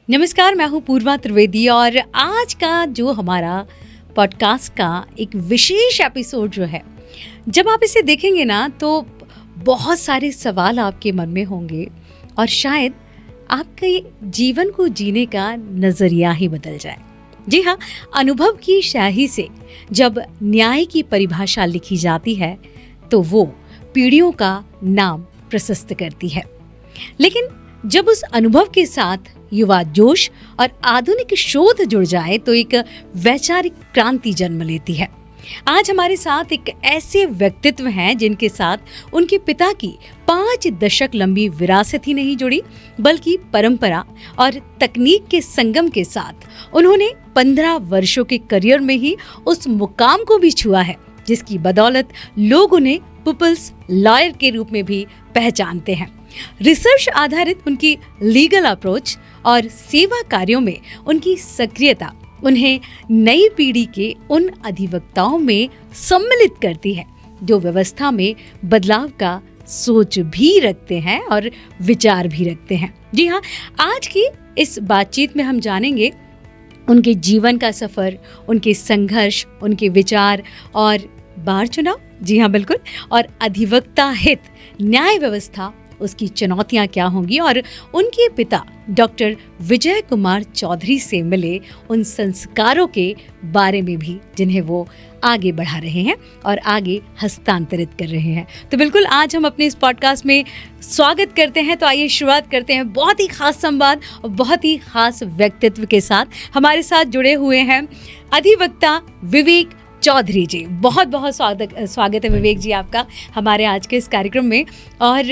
नमस्कार, मैं हूँ पूर्वा त्रिवेदी और आज का जो हमारा पॉडकास्ट का एक विशेष एपिसोड जो है, जब आप इसे देखेंगे ना तो बहुत सारे सवाल आपके मन में होंगे और शायद आपके जीवन को जीने का नज़रिया ही बदल जाए। जी हाँ, अनुभव की स्याही से जब न्याय की परिभाषा लिखी जाती है तो वो पीढ़ियों का नाम प्रशस्त करती है। लेकिन जब उस अनुभव के साथ युवा जोश और आधुनिक शोध जुड़ जाए तो एक वैचारिक क्रांति जन्म लेती है। आज हमारे साथ एक ऐसे व्यक्तित्व हैं जिनके साथ उनके पिता की 5 दशक लंबी विरासत ही नहीं जुड़ी, बल्कि परंपरा और तकनीक के संगम के साथ उन्होंने 15 वर्षों के करियर में ही उस मुकाम को भी छुआ है जिसकी बदौलत लोग उन्हें पीपल्स लॉयर के रूप में भी पहचानते हैं। रिसर्च आधारित उनकी लीगल अप्रोच और सेवा कार्यों में उनकी सक्रियता उन्हें नई पीढ़ी के उन अधिवक्ताओं में सम्मिलित करती है जो व्यवस्था में बदलाव का सोच भी रखते हैं और विचार भी रखते हैं। जी हाँ, आज की इस बातचीत में हम जानेंगे उनके जीवन का सफर, उनके संघर्ष, उनके विचार और बार चुनाव, जी हाँ बिल्कुल, और अधिवक्ता हित न्याय व्यवस्था, उसकी चुनौतियां क्या होंगी और उनके पिता डॉक्टर विजय कुमार चौधरी से मिले उन संस्कारों के बारे में भी जिन्हें वो आगे बढ़ा रहे हैं और आगे हस्तांतरित कर रहे हैं। तो बिल्कुल आज हम अपने इस पॉडकास्ट में स्वागत करते हैं। तो आइए शुरुआत करते हैं बहुत ही खास संवाद और बहुत ही खास व्यक्तित्व के साथ। हमारे साथ जुड़े हुए हैं अधिवक्ता विवेक चौधरी जी। बहुत बहुत स्वागत है विवेक जी आपका हमारे आज के इस कार्यक्रम में। और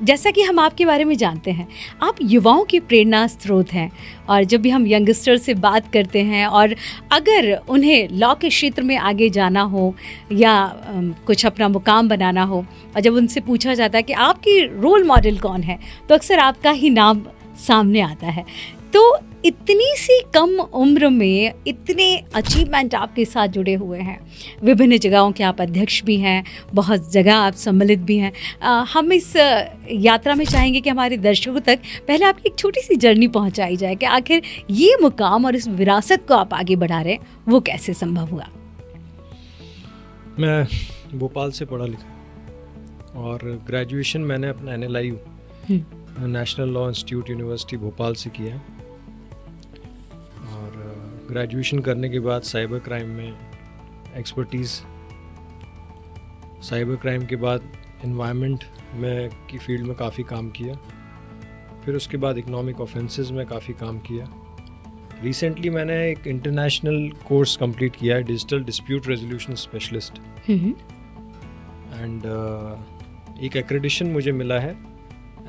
जैसा कि हम आपके बारे में जानते हैं, आप युवाओं के प्रेरणा स्रोत हैं और जब भी हम यंगस्टर से बात करते हैं और अगर उन्हें लॉ के क्षेत्र में आगे जाना हो या कुछ अपना मुकाम बनाना हो और जब उनसे पूछा जाता है कि आपकी रोल मॉडल कौन है, तो अक्सर आपका ही नाम सामने आता है। तो इतनी सी कम उम्र में इतने अचीवमेंट आपके साथ जुड़े हुए हैं, विभिन्न जगहों के आप अध्यक्ष भी हैं, बहुत जगह आप सम्मिलित भी हैं। हम इस यात्रा में चाहेंगे कि हमारे दर्शकों तक पहले आपकी एक छोटी सी जर्नी पहुंचाई जाए कि आखिर ये मुकाम और इस विरासत को आप आगे बढ़ा रहे हैं, वो कैसे संभव हुआ। मैं भोपाल से पढ़ा लिखा और ग्रेजुएशन मैंने अपना NLIU national law institute university Bhopal से किया। ग्रेजुएशन करने के बाद साइबर क्राइम में एक्सपर्टीज़, साइबर क्राइम के बाद एनवायरनमेंट में की फील्ड में काफ़ी काम किया, फिर उसके बाद इकोनॉमिक ऑफेंसेस में काफ़ी काम किया। रिसेंटली मैंने एक इंटरनेशनल कोर्स कंप्लीट किया है, digital dispute resolution specialist, and एक एक्रेडिशन मुझे मिला है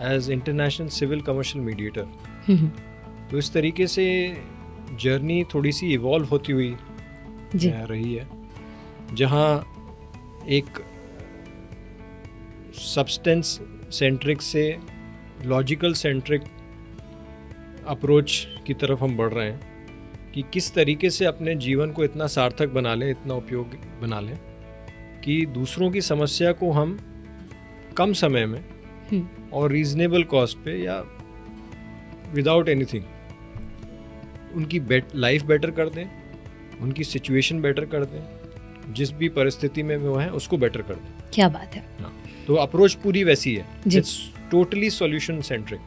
as international civil commercial mediator. तो इस तरीके से जर्नी थोड़ी सी इवॉल्व होती हुई रही है, जहाँ एक सब्सटेंस सेंट्रिक से लॉजिकल सेंट्रिक अप्रोच की तरफ हम बढ़ रहे हैं कि किस तरीके से अपने जीवन को इतना सार्थक बना लें, इतना उपयोगी बना लें कि दूसरों की समस्या को हम कम समय में और रीजनेबल कॉस्ट पे या विदाउट एनीथिंग उनकी लाइफ बेटर कर दें, उनकी सिचुएशन बेटर कर दें, जिस भी परिस्थिति में वो हैं उसको बेटर कर दें। क्या बात है। तो अप्रोच पूरी वैसी है, इट्स टोटली सॉल्यूशन सेंट्रिक,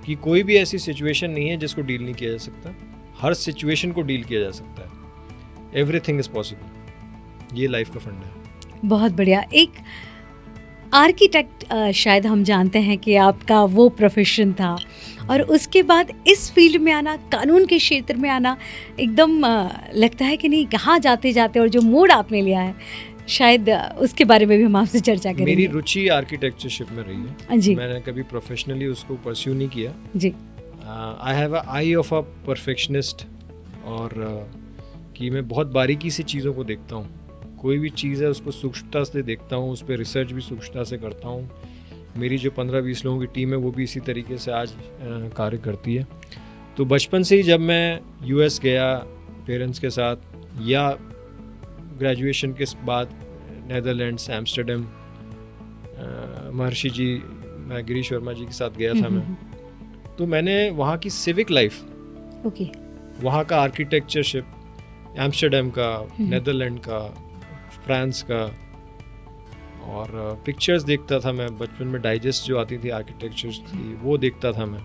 कि कोई भी ऐसी सिचुएशन नहीं है जिसको डील नहीं किया जा सकता, हर सिचुएशन को डील किया जा सकता है, एवरीथिंग इज पॉसिबल। ये लाइफ का फंडा है। बहुत बढ़िया। एक आर्किटेक्ट शायद हम जानते हैं कि आपका वो प्रोफेशन था और उसके बाद इस फील्ड में आना, कानून के क्षेत्र में आना, एकदम लगता है कि नहीं कहाँ जाते जाते और जो मोड़ आपने लिया है, शायद उसके बारे में भी हम आपसे चर्चा करेंगे। मेरी रुचि आर्किटेक्चरशिप में रही है जी। मैंने कभी प्रोफेशनली उसको परस्यू नहीं किया जी। I have a eye of a perfectionist, और कि मैं बहुत बारीकी से चीज़ों को देखता हूँ, कोई भी चीज़ है उसको सूक्ष्मता से देखता हूँ, उस पर रिसर्च भी सूक्ष्मता से करता हूँ। मेरी जो 15-20 लोगों की टीम है वो भी इसी तरीके से आज कार्य करती है। तो बचपन से ही जब मैं US गया पेरेंट्स के साथ, या ग्रेजुएशन के बाद नेदरलैंड्स, एम्स्टर्डम, महर्षि जी, मैं गिरीश वर्मा जी के साथ गया था मैं, तो मैंने वहाँ की सिविक लाइफ, वहाँ का आर्किटेक्चरशिप, एम्स्टर्डम का, नेदरलैंड का, फ्रांस का, और पिक्चर्स देखता था मैं बचपन में, डाइजेस्ट जो आती थी आर्किटेक्चर की वो देखता था मैं,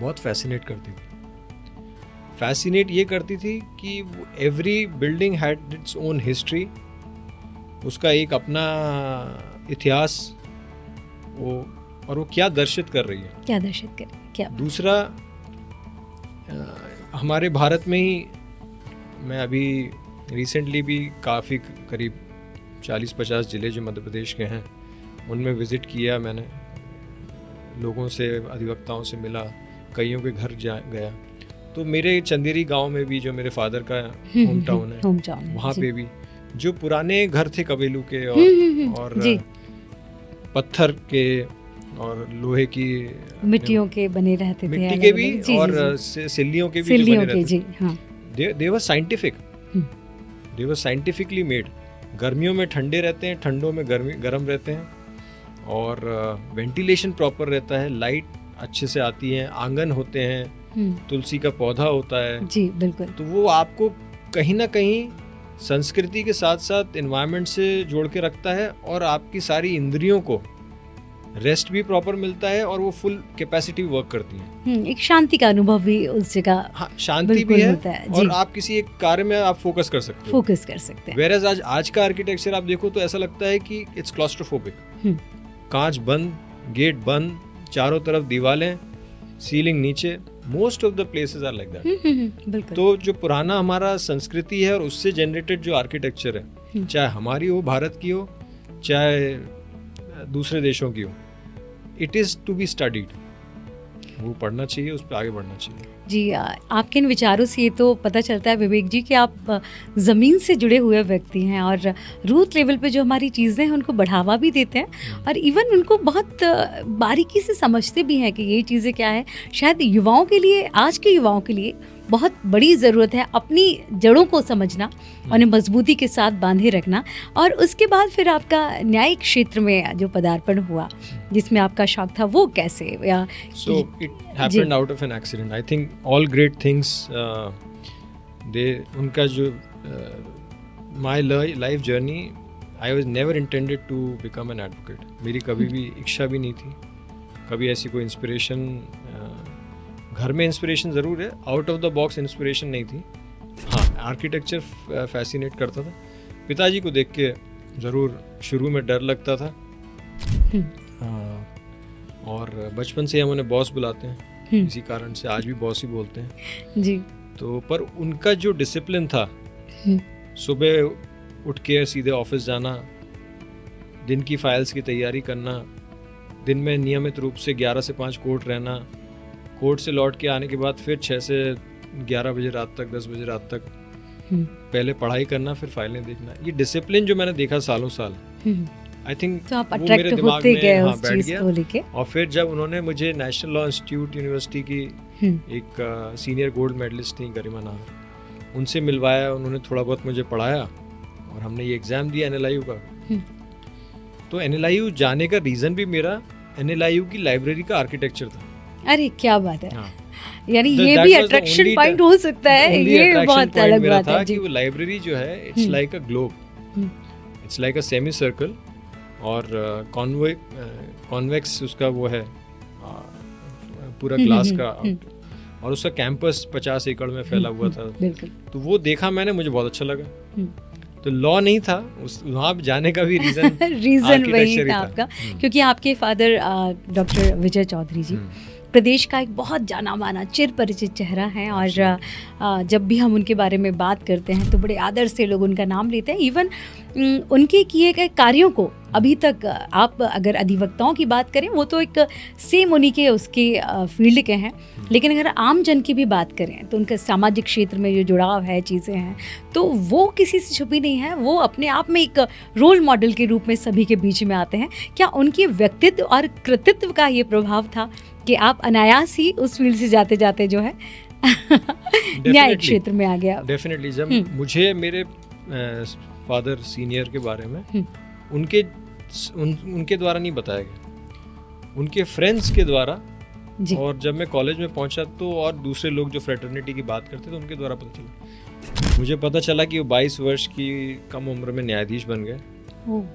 बहुत फैसिनेट करती थी। फैसिनेट ये करती थी कि every building had its own history, उसका एक अपना इतिहास, और वो क्या दर्शित कर रही है, क्या दूसरा हमारे भारत में ही, मैं अभी रिसेंटली भी काफ़ी करीब 40-50 ज़िले जो मध्य प्रदेश के हैं उनमें विज़िट किया मैंने, लोगों से, अधिवक्ताओं से मिला, कईयों के घर गया। तो मेरे चंदेरी गांव में भी, जो मेरे फादर का होम टाउन है, वहाँ पे भी जो पुराने घर थे कबीलू के और पत्थर के और लोहे की, मिट्टियों के बने रहते थे, मिट्टी के भी और सिल्लियों के भी बने रहते थे। दे वर साइंटिफिक, दे वर साइंटिफिकली मेड। गर्मियों में ठंडे रहते हैं, ठंडों में गर्म रहते हैं, और वेंटिलेशन प्रॉपर रहता है, लाइट अच्छे से आती है, आंगन होते हैं, तुलसी का पौधा होता है। जी बिल्कुल। तो वो आपको कहीं ना कहीं संस्कृति के साथ साथ एनवायरनमेंट से जोड़ के रखता है, और आपकी सारी इंद्रियों को रेस्ट भी प्रॉपर मिलता है, और वो फुल कैपेसिटी वर्क करती है। एक शांति का अनुभव भी उस जगह, हाँ, शांति भी है, और आप किसी एक कार्य में आप फोकस कर सकते हैं। वेरएज़ आज का आर्किटेक्चर आप देखो तो ऐसा लगता है कि इट्स क्लॉस्ट्रोफोबिक, कांच बंद, गेट बंद, चारों तरफ दीवारें, सीलिंग नीचे, most of the places are like that. तो जो पुराना हमारा संस्कृति है और उससे जनरेटेड जो आर्किटेक्चर है, चाहे हमारी हो, भारत की हो, चाहे दूसरे देशों की हो, it is to be studied, वो पढ़ना चाहिए, उस पर आगे बढ़ना चाहिए। जी, आपके इन विचारों से ये तो पता चलता है विवेक जी कि आप ज़मीन से जुड़े हुए व्यक्ति हैं, और रूट लेवल पे जो हमारी चीज़ें हैं उनको बढ़ावा भी देते हैं, और इवन उनको बहुत बारीकी से समझते भी हैं कि ये चीज़ें क्या है। शायद युवाओं के लिए, आज के युवाओं के लिए बहुत बड़ी ज़रूरत है अपनी जड़ों को समझना, उन्हें मजबूती के साथ बांधे रखना, और उसके बाद फिर आपका न्यायिक क्षेत्र में जो पदार्पण हुआ, जिसमें आपका शौक था, वो कैसे? So it happened out of an accident. I think all great things, उनका जो my life journey, I was never intended to become an advocate. मेरी कभी भी इच्छा भी नहीं थी, कभी ऐसी कोई इंस्पिरेशन, घर में इंस्पिरेशन ज़रूर है, out of the box inspiration नहीं थी। हाँ, आर्किटेक्चर फैसिनेट करता था, पिताजी को देख के ज़रूर शुरू में डर लगता था, और बचपन से हम उन्हें बॉस बुलाते हैं, इसी कारण से आज भी बॉस ही बोलते हैं जी। तो पर उनका जो डिसिप्लिन था, सुबह उठ के सीधे ऑफिस जाना, दिन की फाइल्स की तैयारी करना, दिन में नियमित रूप से 11 से 5 कोर्ट रहना, कोर्ट से लौट के आने के बाद फिर 6 से 11 बजे रात तक, 10 बजे रात तक पहले पढ़ाई करना, फिर फाइलें देखना, ये डिसिप्लिन जो मैंने देखा सालों साल, आई थिंक तो आप अट्रैक्ट होते गए उस चीज़ को लेके। और फिर जब उन्होंने मुझे नेशनल लॉ इंस्टीट्यूट यूनिवर्सिटी की एक सीनियर गोल्ड मेडलिस्ट थी गरिमा नाहर, उनसे मिलवाया, उन्होंने थोड़ा बहुत मुझे पढ़ाया, और हमने ये एग्ज़ाम दिया NLIU का। तो NLIU जाने का रीज़न भी मेरा NLIU की लाइब्रेरी का आर्किटेक्चर था। अरे क्या बात है, यानी ये भी अट्रैक्शन पॉइंट हो सकता है, ये बहुत अलग बात है कि वो लाइब्रेरी जो है, it's like a globe, it's like a semi circle, और कॉन्वेक्स उसका वो है पूरा ग्लास का, और उसका कैंपस 50 एकड़ में फैला हुआ था। तो वो देखा मैंने, मुझे बहुत अच्छा लगा। तो लॉ नहीं था, वहाँ जाने का भी रीज़न वही था आपका, क्योंकि आपके फादर डॉक्टर विजय चौधरी जी प्रदेश का एक बहुत जाना माना चिर परिचित चेहरा है, और जब भी हम उनके बारे में बात करते हैं तो बड़े आदर से लोग उनका नाम लेते हैं। इवन उनके किए गए कार्यों को अभी तक, आप अगर अधिवक्ताओं की बात करें, वो तो एक सेम उन्हीं के उसके फील्ड के हैं, लेकिन अगर आम जन की भी बात करें तो उनका सामाजिक क्षेत्र में जो जुड़ाव है, चीज़ें हैं, तो वो किसी से छुपी नहीं है। वो अपने आप में एक रोल मॉडल के रूप में सभी के बीच में आते हैं। क्या उनके व्यक्तित्व और कृतित्व का ये प्रभाव था कि आप अनायास ही उस फील्ड से जाते जाते जो है न्यायिक क्षेत्र में आ गया? डेफिनेटली। जब मुझे मेरे फादर सीनियर के बारे में उनके द्वारा नहीं बताया गया, उनके फ्रेंड्स के द्वारा और जब मैं कॉलेज में पहुंचा तो और दूसरे लोग जो फ्रेटर्निटी की बात करते थे उनके द्वारा पता चला, मुझे पता चला कि वो 22 वर्ष की कम उम्र में न्यायाधीश बन गए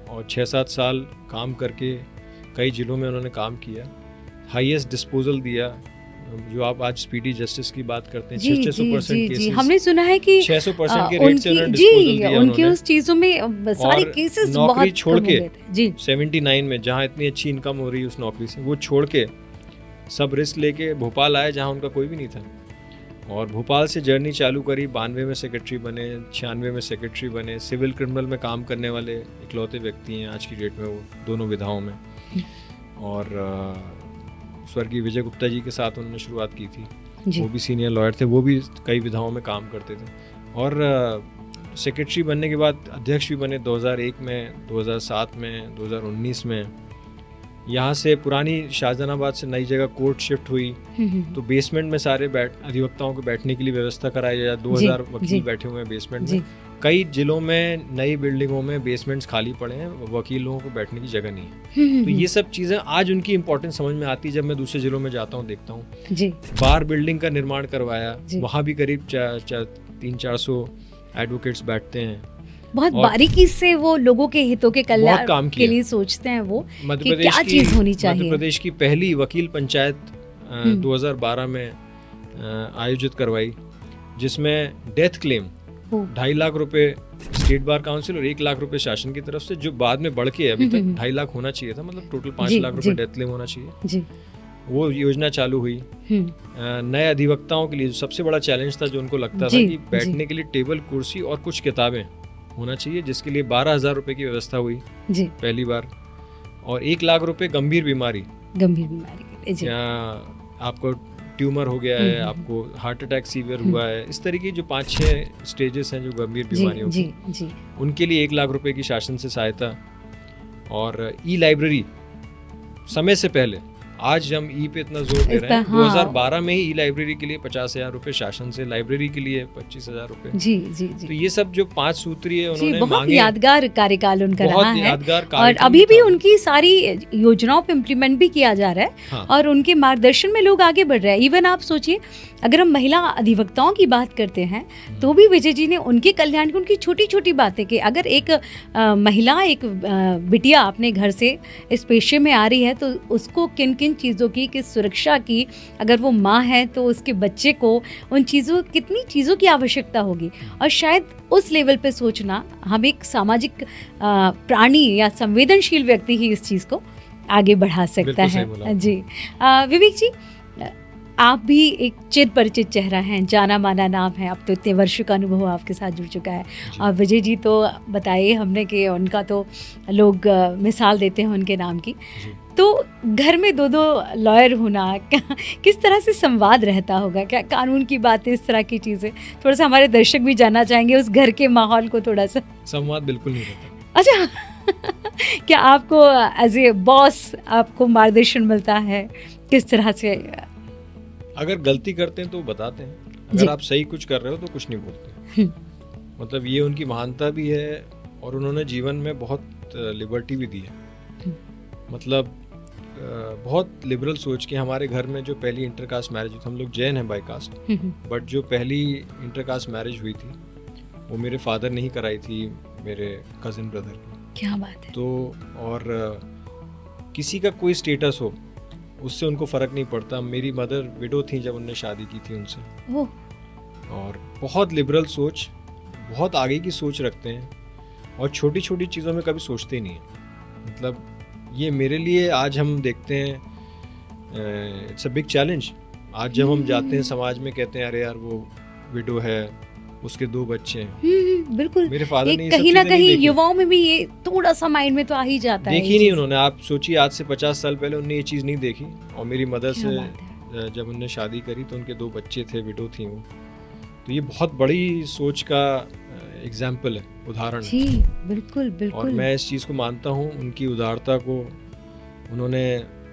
और 6-7 साल काम करके कई जिलों में उन्होंने काम किया, हाईएस्ट डिस्पोजल दिया। जो आप आज स्पीडी जस्टिस की बात करते हैं, 600% केसेस, हमने सुना है कि 600% के रेट से उन्होंने डिस्पोजल दिया। उनकी उस चीजों में सारे केसेस बहुत नौकरी छोड़ के जी 79 में जहाँ इतनी अच्छी इनकम हो रही है उस नौकरी से, वो छोड़ के सब रिस्क लेके भोपाल आए जहाँ उनका कोई भी नहीं था, और भोपाल से जर्नी चालू करी। 92 में सेक्रेटरी बने, 96 में सेक्रेटरी बने। सिविल क्रिमिनल में काम करने वाले इकलौते व्यक्ति हैं आज की डेट में वो दोनों विधाओं में। और स्वर्गीय विजय गुप्ता जी के साथ उन्होंने शुरुआत की थी, वो भी सीनियर लॉयर थे, वो भी कई विधाओं में काम करते थे। और सेक्रेटरी बनने के बाद अध्यक्ष भी बने 2001 में, 2007 में, 2019 में। यहाँ से पुरानी शाहजहानाबाद से नई जगह कोर्ट शिफ्ट हुई तो बेसमेंट में सारे अधिवक्ताओं को बैठने के लिए व्यवस्था कराई जाए। 2000 वकील बैठे हुए हैं बेसमेंट में। कई जिलों में नई बिल्डिंगों में बेसमेंट्स खाली पड़े हैं, वकीलों को बैठने की जगह नहीं है। तो ये सब चीज़ें आज उनकी इम्पोर्टेंस समझ में आती है जब मैं दूसरे जिलों में जाता हूँ, देखता हूँ। बार बिल्डिंग का निर्माण करवाया, वहाँ भी करीब 300-400 एडवोकेट्स बैठते हैं। बहुत बारीकी से वो लोगों के हितों के कल्याण के लिए सोचते हैं वो कि क्या चीज़ होनी चाहिए। मध्य प्रदेश की पहली वकील पंचायत 2012 में आयोजित करवाई, जिसमें डेथ क्लेम 2.5 लाख रुपए स्टेट बार काउंसिल और 1 लाख रुपए शासन की तरफ से, जो बाद में बढ़ के अभी तक 2.5 लाख होना चाहिए था, मतलब टोटल 5 लाख रुपए डेथ क्लेम होना चाहिए। वो योजना चालू हुई। नए अधिवक्ताओं के लिए सबसे बड़ा चैलेंज था जो उनको लगता था कि बैठने के लिए टेबल, कुर्सी और कुछ किताबें होना चाहिए, जिसके लिए 12,000 रुपए की व्यवस्था हुई पहली बार। और 1 लाख रुपए गंभीर बीमारी या आपको ट्यूमर हो गया है, आपको हार्ट अटैक सीवियर हुआ है, इस तरीके जो 5-6 स्टेजेस हैं जो गंभीर बीमारियों की, उनके लिए 1 लाख रुपए की शासन से सहायता। और ई लाइब्रेरी समय से पहले, आज हम ई पे इतना जोर दे रहे हैं, 2012 में ही ई लाइब्रेरी के लिए 50,000 रुपए शासन से, लाइब्रेरी के लिए 25,000 रुपए। जी। तो ये सब जो 5 सूत्रीय उन्होंने बहुत मांगे, यादगार कार्यकाल उनका रहा है। यादगार और अभी भी उनकी सारी योजनाओं पे इम्प्लीमेंट भी किया जा रहा है। हाँ। और उनके मार्गदर्शन में लोग आगे बढ़ रहे हैं। इवन आप सोचिए, अगर हम महिला अधिवक्ताओं की बात करते हैं तो भी विजय जी ने उनके कल्याण की उनकी छोटी छोटी बातें की। अगर एक महिला, एक बिटिया अपने घर से इस पेशे में आ रही है तो उसको किन किन चीज़ों की, किस सुरक्षा की, अगर वो माँ है तो उसके बच्चे को उन चीज़ों, कितनी चीज़ों की आवश्यकता होगी। और शायद उस लेवल पे सोचना, हम एक सामाजिक प्राणी या संवेदनशील व्यक्ति ही इस चीज़ को आगे बढ़ा सकता है। जी विवेक जी, आप भी एक चिर परिचित चेहरा हैं, जाना माना नाम है, अब तो इतने वर्षों का अनुभव आपके साथ जुड़ चुका है। और विजय जी तो बताइए हमने कि उनका तो लोग मिसाल देते हैं उनके नाम की। तो घर में 2 लॉयर होना, किस तरह से संवाद रहता होगा? क्या कानून की बातें, इस तरह की चीज़ें, थोड़ा सा हमारे दर्शक भी जानना चाहेंगे उस घर के माहौल को थोड़ा सा। संवाद बिल्कुल नहीं रहता। अच्छा क्या आपको एज ए बॉस आपको मार्गदर्शन मिलता है किस तरह से? अगर गलती करते हैं तो बताते हैं, अगर आप सही कुछ कर रहे हो तो कुछ नहीं बोलते। मतलब ये उनकी महानता भी है और उन्होंने जीवन में बहुत लिबर्टी भी दी है। मतलब बहुत लिबरल सोच के हमारे घर में जो पहली इंटरकास्ट मैरिज हुई, हम लोग जैन हैं बाय कास्ट, बट जो पहली इंटरकास्ट मैरिज हुई थी वो मेरे फादर ने ही कराई थी, मेरे कजिन ब्रदर की। क्या बात है। तो और किसी का कोई स्टेटस हो उससे उनको फ़र्क नहीं पड़ता। मेरी मदर विडो थी जब उन्होंने शादी की थी उनसे। और बहुत लिबरल सोच, बहुत आगे की सोच रखते हैं और छोटी छोटी चीज़ों में कभी सोचते नहीं हैं। मतलब ये मेरे लिए आज हम देखते हैं, इट्स अ बिग चैलेंज। आज जब हम जाते हैं समाज में, कहते हैं अरे यार वो विडो है, उसके 2 बच्चे हैं। बिल्कुल। मेरे फादर ने कहीं ना कहीं युवाओं में भी ये थोड़ा सा माइंड में तो आ ही जाता है। देखी नहीं उन्होंने। आप सोचिए आज से 50 साल पहले उन्होंने ये चीज़ नहीं देखी। और मेरी मदर से जब उन्होंने शादी करी तो उनके 2 बच्चे थे, विडो थी वो। तो ये बहुत बड़ी सोच का एग्जाम्पल है, उदाहरण है। बिल्कुल बिल्कुल। और मैं इस चीज़ को मानता हूँ, उनकी उदारता को। उन्होंने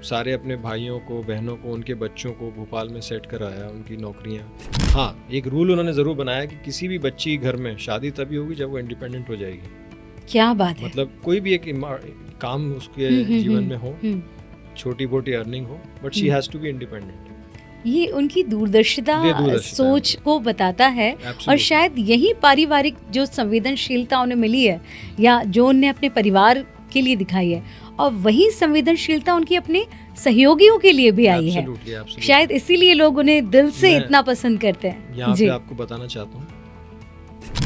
सारे अपने भाइयों को, बहनों को, उनके बच्चों को भोपाल में सेट कराया, उनकी नौकरियाँ। हाँ, एक रूल उन्होंने ज़रूर बनाया कि किसी भी बच्ची घर में शादी तभी होगी जब वो इंडिपेंडेंट हो जाएगी। क्या बात है। मतलब कोई भी एक काम उसके जीवन में हो, छोटी मोटी अर्निंग हो, but she has to be independent. ये उनकी दूरदर्शिता सोच को बताता है। और शायद यही पारिवारिक जो संवेदनशीलता उन्हें मिली है या जो उन्हें अपने परिवार के लिए दिखाई है, और वही संवेदनशीलता उनकी अपने सहयोगियों के लिए भी आई है। शायद इसीलिए लोग उन्हें दिल से इतना पसंद करते हैं। यहाँ पे आपको बताना चाहता हूँ,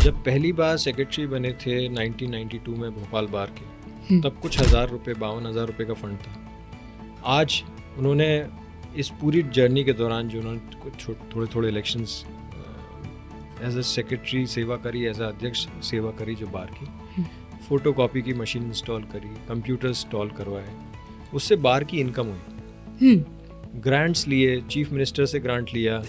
जब पहली बार सेक्रेटरी बने थे 1992 में भोपाल बार के, तब कुछ 1000 रुपये 52,000 रुपये का फंड था। आज उन्होंने इस पूरी जर्नी के दौरान जो उन्होंने थोड़े थोड़े इलेक्शंस एज ए सेक्रेटरी सेवा करी, एज ए अध्यक्ष सेवा करी जो बार की, फोटोकॉपी की मशीन इंस्टॉल करी, कंप्यूटर इंस्टॉल करवाए, उससे बार की इनकम हुई। ग्रांट्स लिए, चीफ मिनिस्टर से ग्रांट लिया,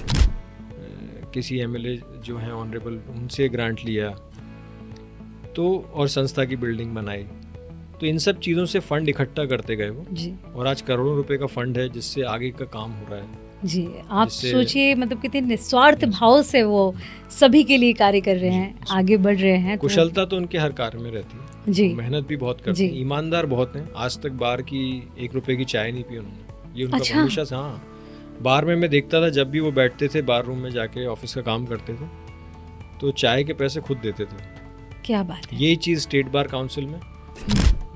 किसी एमएलए जो हैं ऑनरेबल उनसे ग्रांट लिया, तो और संस्था की बिल्डिंग बनाई। तो इन सब चीज़ों से फंड इकट्ठा करते गए वो जी। और आज करोड़ों रुपए का फंड है जिससे आगे का काम हो रहा है जी। आप सोचिए मतलब कितने निस्वार्थ भाव से वो सभी के लिए कार्य कर रहे हैं, आगे बढ़ रहे हैं। कुशलता तो उनके हर कार्य में रहती है जी। मेहनत भी बहुत करते हैं, ईमानदार बहुत हैं। आज तक बार की 1 रुपए की चाय नहीं पी उन्होंने, ये उनका हमेशा से। हाँ, बार में मैं देखता था जब भी वो बैठते थे बार रूम में जाके ऑफिस का काम करते थे, तो चाय के पैसे खुद देते थे। क्या बात है। यही चीज़ स्टेट बार काउंसिल में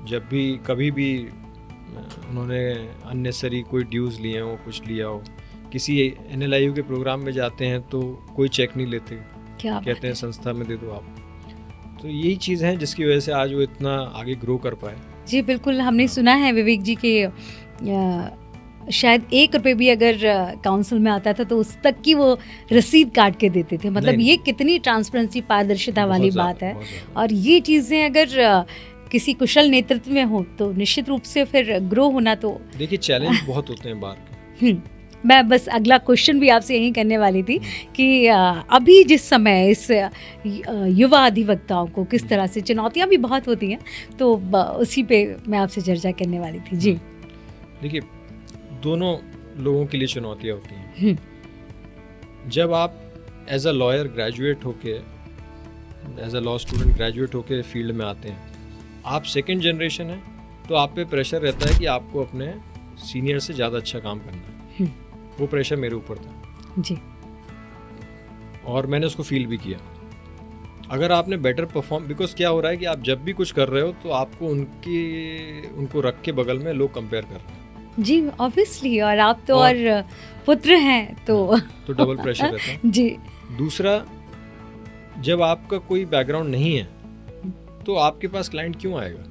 जब भी कभी भी उन्होंने अननेसेसरी कोई ड्यूज़ लिए हो, कुछ लिया हो, किसी NLIU के प्रोग्राम में जाते हैं तो कोई चेक नहीं लेते, कहते हैं संस्था में दे दो आप। तो यही चीज़ है जिसकी वजह से आज वो इतना आगे ग्रो कर पाए। जी बिल्कुल, हमने सुना है विवेक जी के शायद 1 रुपये भी अगर काउंसिल में आता था तो उस तक की वो रसीद काट के देते थे। मतलब ये कितनी ट्रांसपेरेंसी, पारदर्शिता वाली बात है। और ये चीज़ें अगर किसी कुशल नेतृत्व में हो तो निश्चित रूप से फिर ग्रो होना, तो देखिए चैलेंज बहुत होते हैं बार के। मैं बस अगला क्वेश्चन भी आपसे यही करने वाली थी कि अभी जिस समय इस युवा अधिवक्ताओं को किस तरह से चुनौतियां भी बहुत होती हैं, तो उसी पे मैं आपसे चर्चा करने वाली थी जी। देखिए, दोनों लोगों के लिए चुनौतियां होती हैं। जब आप एज अ लॉयर ग्रेजुएट होके, as a law student graduate होके फील्ड में आते हैं, आप सेकंड जनरेशन है, तो आप पे प्रेशर रहता है कि आपको अपने सीनियर से ज़्यादा अच्छा काम करना है। वो प्रेशर मेरे ऊपर था जी, और मैंने उसको फील भी किया। अगर आपने बेटर परफॉर्म, बिकॉज क्या हो रहा है कि आप जब भी कुछ कर रहे हो तो आपको उनको रख के बगल में लोग कंपेयर कर रहे हैं जी, ऑब्वियसली। और आप तो और पुत्र हैं तो डबल प्रेशर रहता है जी। दूसरा, जब आपका कोई बैकग्राउंड नहीं है तो आपके पास क्लाइंट क्यों आएगा,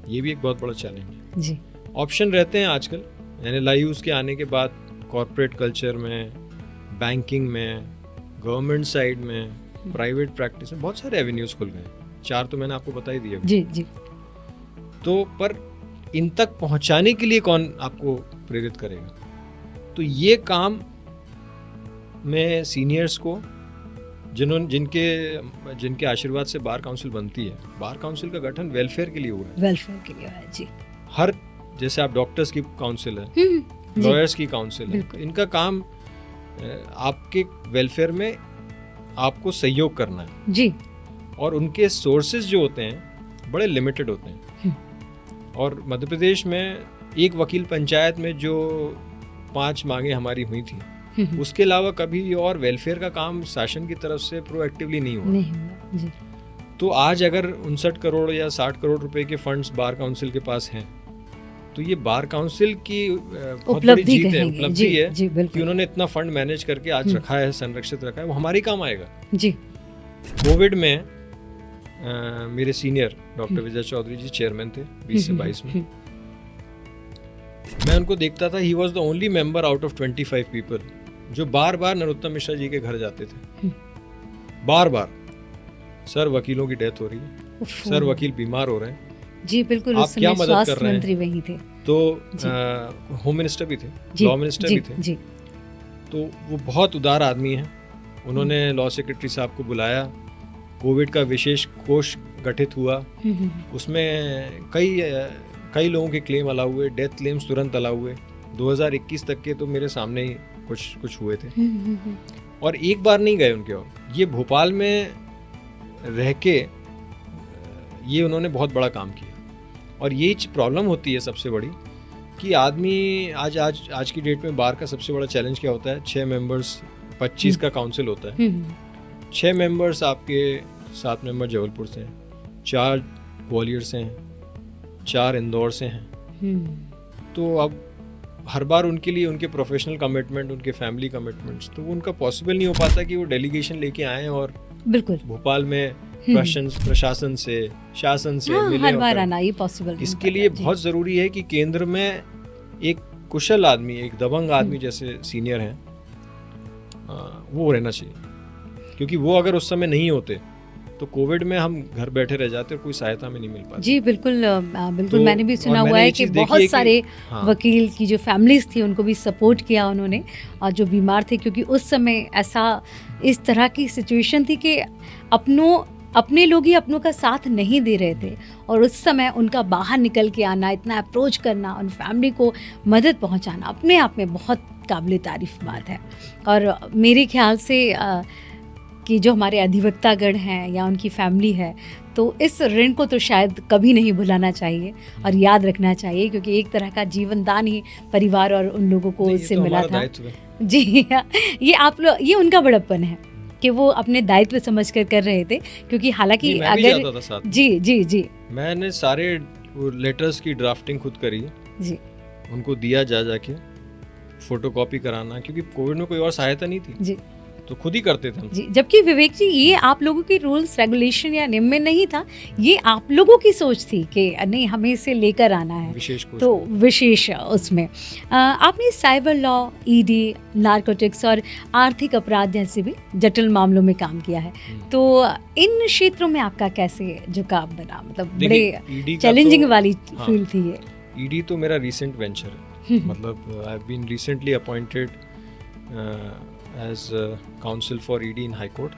ये भी एक बहुत बड़ा चैलेंज है जी। ऑप्शन रहते हैं आजकल NLIUs के आने के बाद, कॉर्पोरेट कल्चर में, बैंकिंग में, गवर्नमेंट साइड में, प्राइवेट प्रैक्टिस में बहुत सारे एवेन्यूज खुल गए। 4 तो मैंने आपको बता ही दिया जी जी। तो पर इन तक पहुंचाने के लिए कौन आपको प्रेरित करेगा? तो ये काम में सीनियर्स को, जिनके आशीर्वाद से बार काउंसिल बनती है, बार काउंसिल का गठन वेलफेयर के लिए हुआ है। वेलफेयर के लिए है जी। हर, जैसे आप डॉक्टर्स की काउंसिल है, लॉयर्स की काउंसिल है, इनका काम आपके वेलफेयर में आपको सहयोग करना है जी। और उनके सोर्सेज जो होते हैं बड़े लिमिटेड होते हैं। और मध्य प्रदेश में एक वकील पंचायत में जो 5 मांगे हमारी हुई थी, उसके अलावा कभी और वेलफेयर का काम शासन की तरफ से प्रोएक्टिवली नहीं हुआ जी। तो आज अगर 59 करोड़ या 60 करोड़ रुपए के फंड्स बार काउंसिल के पास हैं, तो ये बार काउंसिल की बहुत बड़ी जीत है, उपलब्धि है कि उन्होंने इतना फंड मैनेज करके आज रखा है, संरक्षित रखा है। वो हमारे काम आएगा जी। कोविड में मेरे सीनियर डॉक्टर विजय चौधरी जी चेयरमैन थे 20 से 22 में। मैं उनको देखता था, he was the only member out of 25 people जो बार बार नरोत्तम मिश्रा जी के घर जाते थे। बार बार, सर वकीलों की डेथ हो रही है, सर वकील बीमार हो रहे हैं जी। बिल्कुल, आप क्या मदद कर रहे हैं? मंत्री वही थे, तो होम मिनिस्टर भी थे, लॉ मिनिस्टर भी थे जी। तो वो बहुत उदार आदमी हैं। उन्होंने लॉ सेक्रेटरी साहब को बुलाया, कोविड का विशेष कोष गठित हुआ, उसमें कई लोगों के क्लेम अलाउ हुए, डेथ क्लेम्स तुरंत अलाउ हुए। 2021 तक के तो मेरे सामने ही कुछ हुए थे और एक बार नहीं गए उनके। और ये भोपाल में रह के ये उन्होंने बहुत बड़ा काम किया। और यही प्रॉब्लम होती है सबसे बड़ी कि आदमी आज की डेट में बार का सबसे बड़ा चैलेंज क्या होता है, 6 मेंबर्स 25 का काउंसिल होता है, 6 मेंबर्स आपके 7 मेंबर जबलपुर से हैं, 4 ग्वालियर से हैं, 4 इंदौर से हैं। तो अब हर बार उनके लिए उनके प्रोफेशनल कमिटमेंट, उनके फैमिली कमिटमेंट्स, तो उनका पॉसिबल नहीं हो पाता कि वो डेलीगेशन लेके आएँ और बिल्कुल भोपाल में प्रशासन से, शासन से मिले। हर बार आना ये पॉसिबल। इसके लिए बहुत ज़रूरी है कि केंद्र में एक कुशल आदमी, एक दबंग आदमी जैसे सीनियर हैं, वो रहना चाहिए, क्योंकि वो अगर उस समय नहीं होते तो कोविड में हम घर बैठे रह जाते और कोई सहायता में नहीं मिल पाती। जी बिल्कुल बिल्कुल। तो मैंने भी सुना हुआ है कि बहुत सारे वकील की जो फैमिलीज थी उनको भी सपोर्ट किया उन्होंने, और जो बीमार थे, क्योंकि उस समय ऐसा इस तरह की सिचुएशन थी कि अपने लोग ही अपनों का साथ नहीं दे रहे थे, और उस समय उनका बाहर निकल के आना, इतना अप्रोच करना, उन फैमिली को मदद पहुंचाना अपने आप में बहुत काबिल तारीफ बात है। और मेरे ख्याल से कि जो हमारे अधिवक्तागण हैं या उनकी फैमिली है, तो इस ऋण को तो शायद कभी नहीं भुलाना चाहिए और याद रखना चाहिए, क्योंकि एक तरह का जीवन दान ही परिवार और उन लोगों को उससे मिला था। जी ये उनका बड़प्पन है कि वो अपने दायित्व समझ कर रहे थे, क्योंकि हालांकि अगर जी मैंने सारे लेटर्स की ड्राफ्टिंग खुद करी जी, उनको दिया जाके फोटोकॉपी कराना, क्योंकि कोविड में कोई और सहायता नहीं थी जी, तो खुद ही करते थे जी। जबकि विवेक जी, ये आप लोगों के रूल्स रेगुलेशन या नियम में नहीं था, ये आप लोगों की सोच थी कि नहीं हमें इसे लेकर आना है, विशेष उसमें आपने साइबर लॉ, ईडी, नारकोटिक्स और आर्थिक अपराध जैसे भी जटिल मामलों में काम किया है। तो इन क्षेत्रों में आपका कैसे झुकाव बना? मतलब बड़े चैलेंजिंग वाली फील्ड थी ये। ईडी तो मेरा रिसेंट वेंचर है, मतलब I have been recently appointed as counsel for ED in High Court,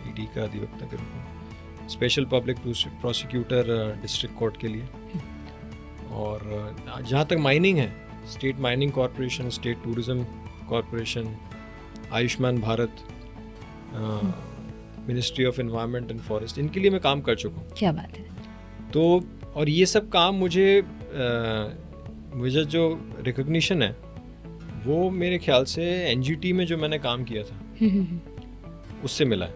ED का अधिवक्ता के रूप में, special public prosecutor district court के लिए। और जहाँ तक माइनिंग है, state mining corporation, state tourism corporation, Ayushman Bharat, ministry of environment and forest, इनके लिए मैं काम कर चुका हूँ। क्या बात है। तो और ये सब काम मुझे जो रिकॉग्निशन है वो मेरे ख्याल से एनजीटी में जो मैंने काम किया था उससे मिला है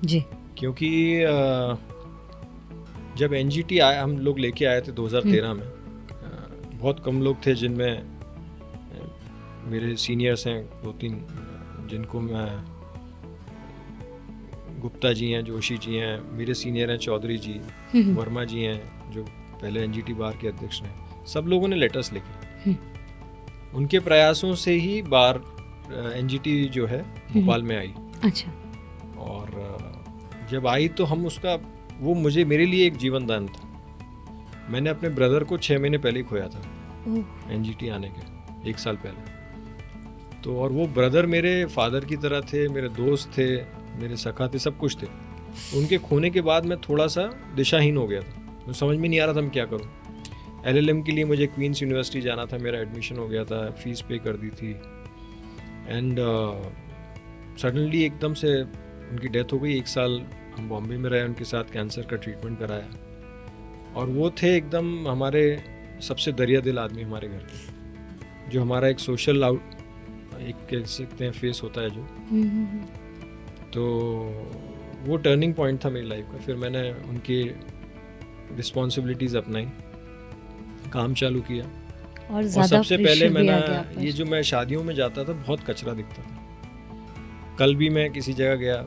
जी, क्योंकि जब एनजीटी आया, हम लोग लेके आए थे 2013 में, बहुत कम लोग थे, जिनमें मेरे सीनियर्स हैं 2-3, जिनको मैं, गुप्ता जी हैं, जोशी जी हैं, मेरे सीनियर हैं चौधरी जी, वर्मा जी हैं जो पहले एनजीटी बार के अध्यक्ष हैं, सब लोगों ने लेटर्स लिखे। उनके प्रयासों से ही बार एनजीटी जो है भोपाल में आई। अच्छा। और जब आई तो हम उसका, वो मेरे लिए एक जीवन दान था। मैंने अपने ब्रदर को 6 महीने पहले खोया था एनजीटी आने के 1 साल पहले। तो और वो ब्रदर मेरे फादर की तरह थे, मेरे दोस्त थे, मेरे सखा थे, सब कुछ थे। उनके खोने के बाद मैं थोड़ा सा दिशाहीन हो गया था, मुझे समझ में नहीं आ रहा था मैं क्या करूं। LLM के लिए मुझे क्वींस यूनिवर्सिटी जाना था, मेरा एडमिशन हो गया था, फीस पे कर दी थी, एंड सडनली एकदम से उनकी डेथ हो गई। 1 साल हम बॉम्बे में रहे, उनके साथ कैंसर का ट्रीटमेंट कराया, और वो थे एकदम हमारे सबसे दरिया दिल आदमी हमारे घर के, जो हमारा एक सोशल एक कह सकते हैं फेस होता है जो। तो वो टर्निंग पॉइंट था मेरी लाइफ का। फिर मैंने उनकी रिस्पॉन्सिबिलिटीज़ अपनाई, काम चालू किया, और सबसे पहले मैंने ये जो मैं शादियों में जाता था, बहुत कचरा दिखता था। कल भी मैं किसी जगह गया,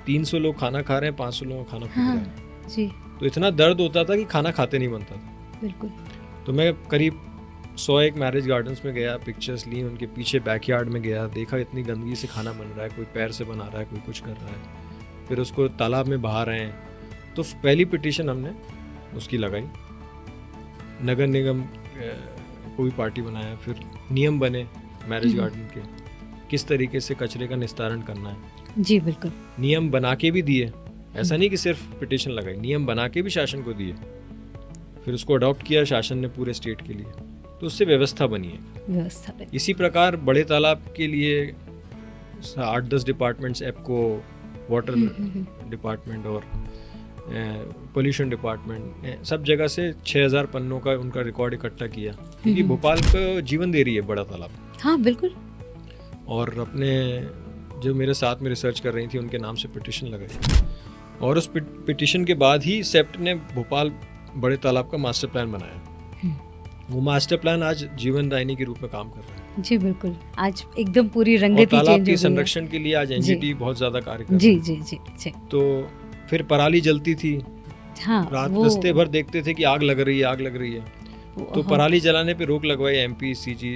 300 लोग खाना खा रहे हैं, 500 लोगों का खाना फूक रहा है जी। तो इतना दर्द होता था कि खाना खाते नहीं बनता था। बिल्कुल। तो मैं करीब 101 मैरिज गार्डन्स में गया, पिक्चर्स ली, उनके पीछे बैकयार्ड में गया, देखा इतनी गंदगी से खाना बन रहा है, कोई पैर से बना रहा है, कोई कुछ कर रहा है, फिर उसको तालाब में बहा रहे हैं। तो पहली पिटीशन हमने उसकी लगाई, नगर निगम कोई पार्टी बनाया, फिर नियम बने मैरिज गार्डन के, किस तरीके से कचरे का निस्तारण करना है। जी बिल्कुल। नियम बना के भी दिए, ऐसा नहीं कि सिर्फ पिटीशन लगाई, नियम बना के भी शासन को दिए, फिर उसको अडॉप्ट किया शासन ने पूरे स्टेट के लिए, तो उससे व्यवस्था बनी है। इसी प्रकार बड़े तालाब के लिए 8-10 डिपार्टमेंट्स, एपको, वाटर डिपार्टमेंट और पोल्यूशन डिपार्टमेंट, सब जगह से 6000 पन्नों का उनका रिकॉर्ड इकट्ठा किया, क्योंकि भोपाल को जीवन दे रही है बड़ा तालाब। हाँ बिल्कुल। और अपने जो मेरे साथ में रिसर्च कर रही थी उनके नाम से पिटिशन लगाई, और उस पिटिशन के बाद ही सेप्ट ने भोपाल बड़े तालाब का मास्टर प्लान बनाया। वो मास्टर प्लान आज जीवन दायिनी के रूप में काम कर रहा है। जी बिल्कुल, आज एकदम पूरी रंगती चेंज हो गई है। तालाब के संरक्षण के लिए आज एनजीटी बहुत ज्यादा कार्य कर रही है। जी जी जी। तो फिर पराली जलती थी, हाँ, रात रस्ते भर देखते थे कि आग लग रही है, आग लग रही है, तो पराली जलाने पे रोक लगवाई एमपी, सीजी,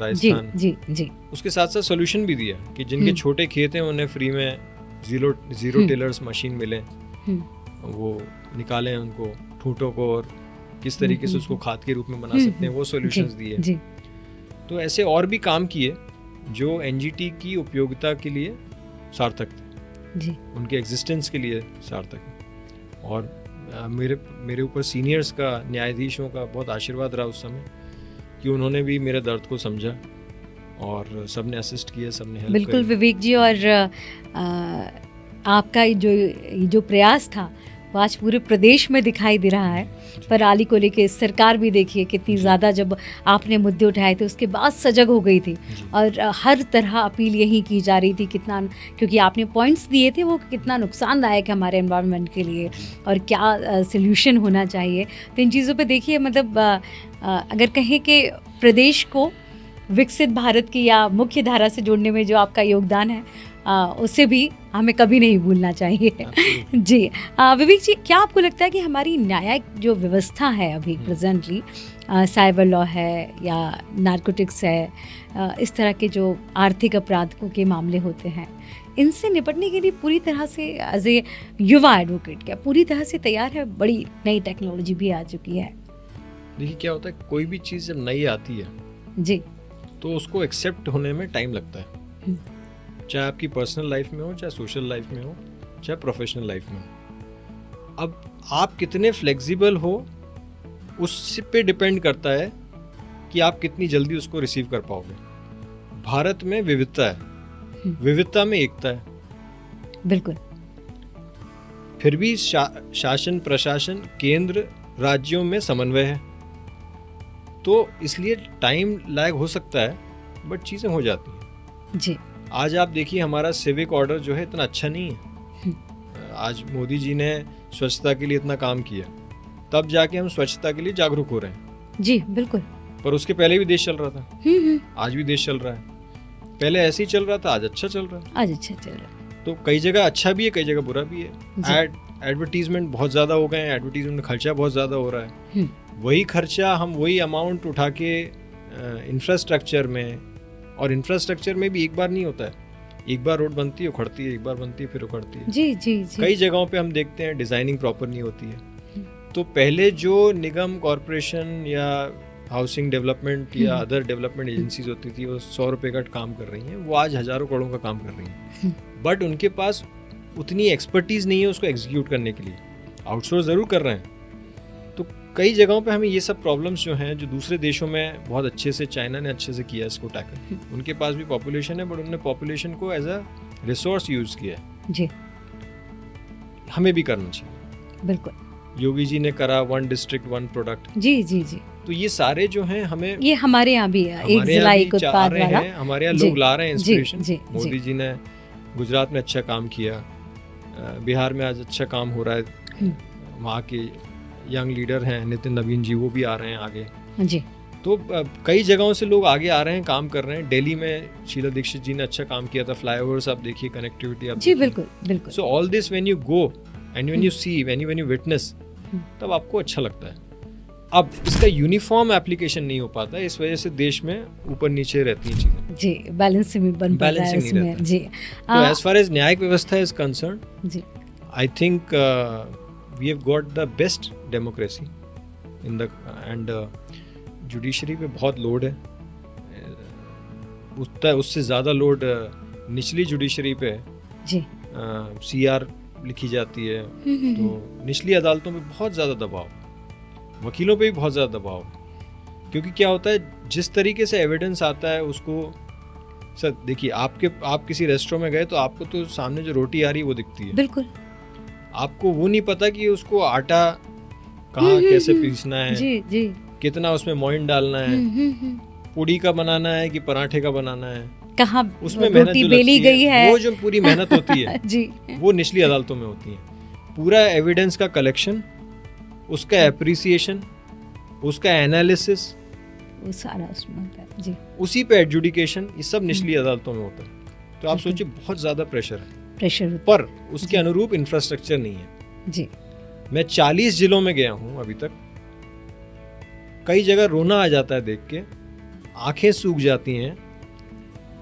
राजस्थान। जी जी। उसके साथ साथ सोल्यूशन भी दिया कि जिनके छोटे खेत हैं उन्हें फ्री में जीरो टिलर्स मशीन मिले, वो निकालें उनको ठूंठों को, और किस तरीके से उसको खाद के रूप में बना सकते हैं, वो सॉल्यूशंस दिए। तो ऐसे और भी काम किए जो एनजीटी की उपयोगिता के लिए सार्थक थे जी, उनके एग्जिस्टेंस के लिए सार्थक है। और मेरे ऊपर सीनियर्स का, न्यायाधीशों का बहुत आशीर्वाद रहा उस समय कि उन्होंने भी मेरे दर्द को समझा और सबने असिस्ट किया, सबने हेल्प बिल्कुल करी। विवेक जी, और आपका जो प्रयास था वो आज पूरे प्रदेश में दिखाई दे रहा है। पराली को लेके सरकार भी देखिए कितनी ज़्यादा, जब आपने मुद्दे उठाए थे उसके बाद सजग हो गई थी, और हर तरह अपील यही की जा रही थी कितना, क्योंकि आपने पॉइंट्स दिए थे वो कितना नुकसानदायक है हमारे एनवायरनमेंट के लिए और क्या सल्यूशन होना चाहिए। तो इन चीज़ों पे देखिए, मतलब अगर कहें कि प्रदेश को विकसित भारत की या मुख्य धारा से जोड़ने में जो आपका योगदान है, उसे भी हमें कभी नहीं भूलना चाहिए। जी विवेक जी, क्या आपको लगता है कि हमारी न्यायिक जो व्यवस्था है अभी प्रेजेंटली, साइबर लॉ है या नारकोटिक्स है, इस तरह के जो आर्थिक अपराधों के मामले होते हैं, इनसे निपटने के लिए पूरी तरह से एज ए युवा एडवोकेट क्या पूरी तरह से तैयार है? बड़ी नई टेक्नोलॉजी भी आ चुकी है। देखिए क्या होता है, कोई भी चीज़ जब नई आती है जी तो उसको एक्सेप्ट होने में टाइम लगता है, चाहे आपकी पर्सनल लाइफ में हो, चाहे सोशल लाइफ में हो, चाहे प्रोफेशनल लाइफ में हो। अब आप कितने फ्लेक्सिबल हो उस पे डिपेंड करता है कि आप कितनी जल्दी उसको रिसीव कर पाओगे। भारत में विविधता है, विविधता में एकता है। बिल्कुल। फिर भी शासन प्रशासन केंद्र राज्यों में समन्वय है, तो इसलिए टाइम लैग हो सकता है, बट चीज़ें हो जाती हैं जी। आज आप देखिए हमारा सिविक ऑर्डर जो है इतना अच्छा नहीं है। आज मोदी जी ने स्वच्छता के लिए इतना काम किया, तब जाके हम स्वच्छता के लिए जागरूक हो रहे हैं। जी बिल्कुल। पर उसके पहले भी देश चल रहा था, आज भी देश चल रहा है। पहले ऐसे ही चल रहा था, आज अच्छा चल रहा है। आज अच्छा चल रहा है। तो कई जगह अच्छा भी है, कई जगह बुरा भी है। एडवर्टीजमेंट बहुत ज़्यादा हो गए हैं, एडवर्टीजमेंट में खर्चा बहुत ज़्यादा हो रहा है। वही खर्चा हम वही अमाउंट उठा के इंफ्रास्ट्रक्चर में, और इंफ्रास्ट्रक्चर में भी एक बार नहीं होता है, एक बार रोड बनती है उखड़ती है, एक बार बनती है फिर उखड़ती है। जी जी जी। कई जगहों पे हम देखते हैं डिजाइनिंग प्रॉपर नहीं होती है। तो पहले जो निगम, कॉरपोरेशन या हाउसिंग डेवलपमेंट या अदर डेवलपमेंट एजेंसीज होती थी, वो 100 रुपये का काम कर रही हैं, वो आज हजारों करोड़ों का काम कर रही हैं, बट उनके पास उतनी एक्सपर्टीज नहीं है उसको एग्जीक्यूट करने के लिए। आउटसोर्स ज़रूर कर रहे हैं। तो कई जगहों पे हमें ये सब प्रॉब्लम्स जो हैं, जो दूसरे देशों में बहुत अच्छे से, चाइना ने अच्छे से किया इसको टैकल, उनके पास भी पॉपुलेशन है, बट उन्होंने पॉपुलेशन को एज अ रिसोर्स यूज़ किया है। जी, हमें भी करना चाहिए। बिल्कुल। योगी जी ने करा 1 डिस्ट्रिक्ट 1 प्रोडक्ट। जी जी जी। तो ये सारे जो हैं हमें, ये हमारे यहाँ भी है, एक जिला एक उत्पाद वाला, हमारे यहाँ लोग ला रहे हैं इंस्पिरेशन। जी, मोदी जी ने गुजरात में अच्छा काम किया, बिहार में आज अच्छा काम हो रहा है, वहाँ के यंग लीडर हैं नितिन नवीन जी, वो भी आ रहे हैं आगे जी। तो कई जगहों से लोग आगे आ रहे हैं, काम कर रहे हैं। दिल्ली में शीला दीक्षित जी ने अच्छा काम किया था, फ्लाईओवर्स आप देखिए, कनेक्टिविटी आप जी, बिल्कुल बिल्कुल। So all this when you go and when you see, when you witness, तब आपको अच्छा लगता है। अब इसका यूनिफॉर्म एप्लीकेशन नहीं हो पाता है, इस वजह से देश में ऊपर नीचे रहती हैं चीजें जी, बैलेंसिंग नहीं बन पाता है इसमें जी। तो एज फार एज न्यायिक व्यवस्था इज कंसर्न जी, I think we have got the best democracy in the, and judiciary पे बहुत लोड है, उससे ज़्यादा लोड निचली जुडिशरी पे जी। CR लिखी जाती है, तो निचली अदालतों में बहुत ज़्यादा दबाव, वकीलों पे भी बहुत ज़्यादा दबाव, क्योंकि क्या होता है, जिस तरीके से एविडेंस आता है उसको, सर देखिए आप किसी रेस्टोरेंट में गए तो आपको तो सामने जो रोटी आ रही है वो दिखती है, बिल्कुल, आपको वो नहीं पता कि उसको आटा कहाँ कैसे पीसना है, जी जी, कितना उसमें मोइन डालना है, पूड़ी का बनाना है कि पराठे का बनाना है, कहाँ उसमें मेहनत रोटी जो बेली लगती गई है, वो जो पूरी मेहनत होती है जी, वो निचली अदालतों में होती है। पूरा एविडेंस का कलेक्शन, उसका एप्रिसिएशन, उसका एनालिसिस, वो सारा उसमें होता है जी, उसी पे एडजुडिकेशन, ये सब निचली अदालतों में होता है। तो आप सोचिए बहुत ज्यादा प्रेशर है, पर उसके अनुरूप इंफ्रास्ट्रक्चर नहीं है जी। मैं 40 जिलों में गया हूं अभी तक, कई जगह रोना आ जाता है देख के, आंखें सूख जाती हैं।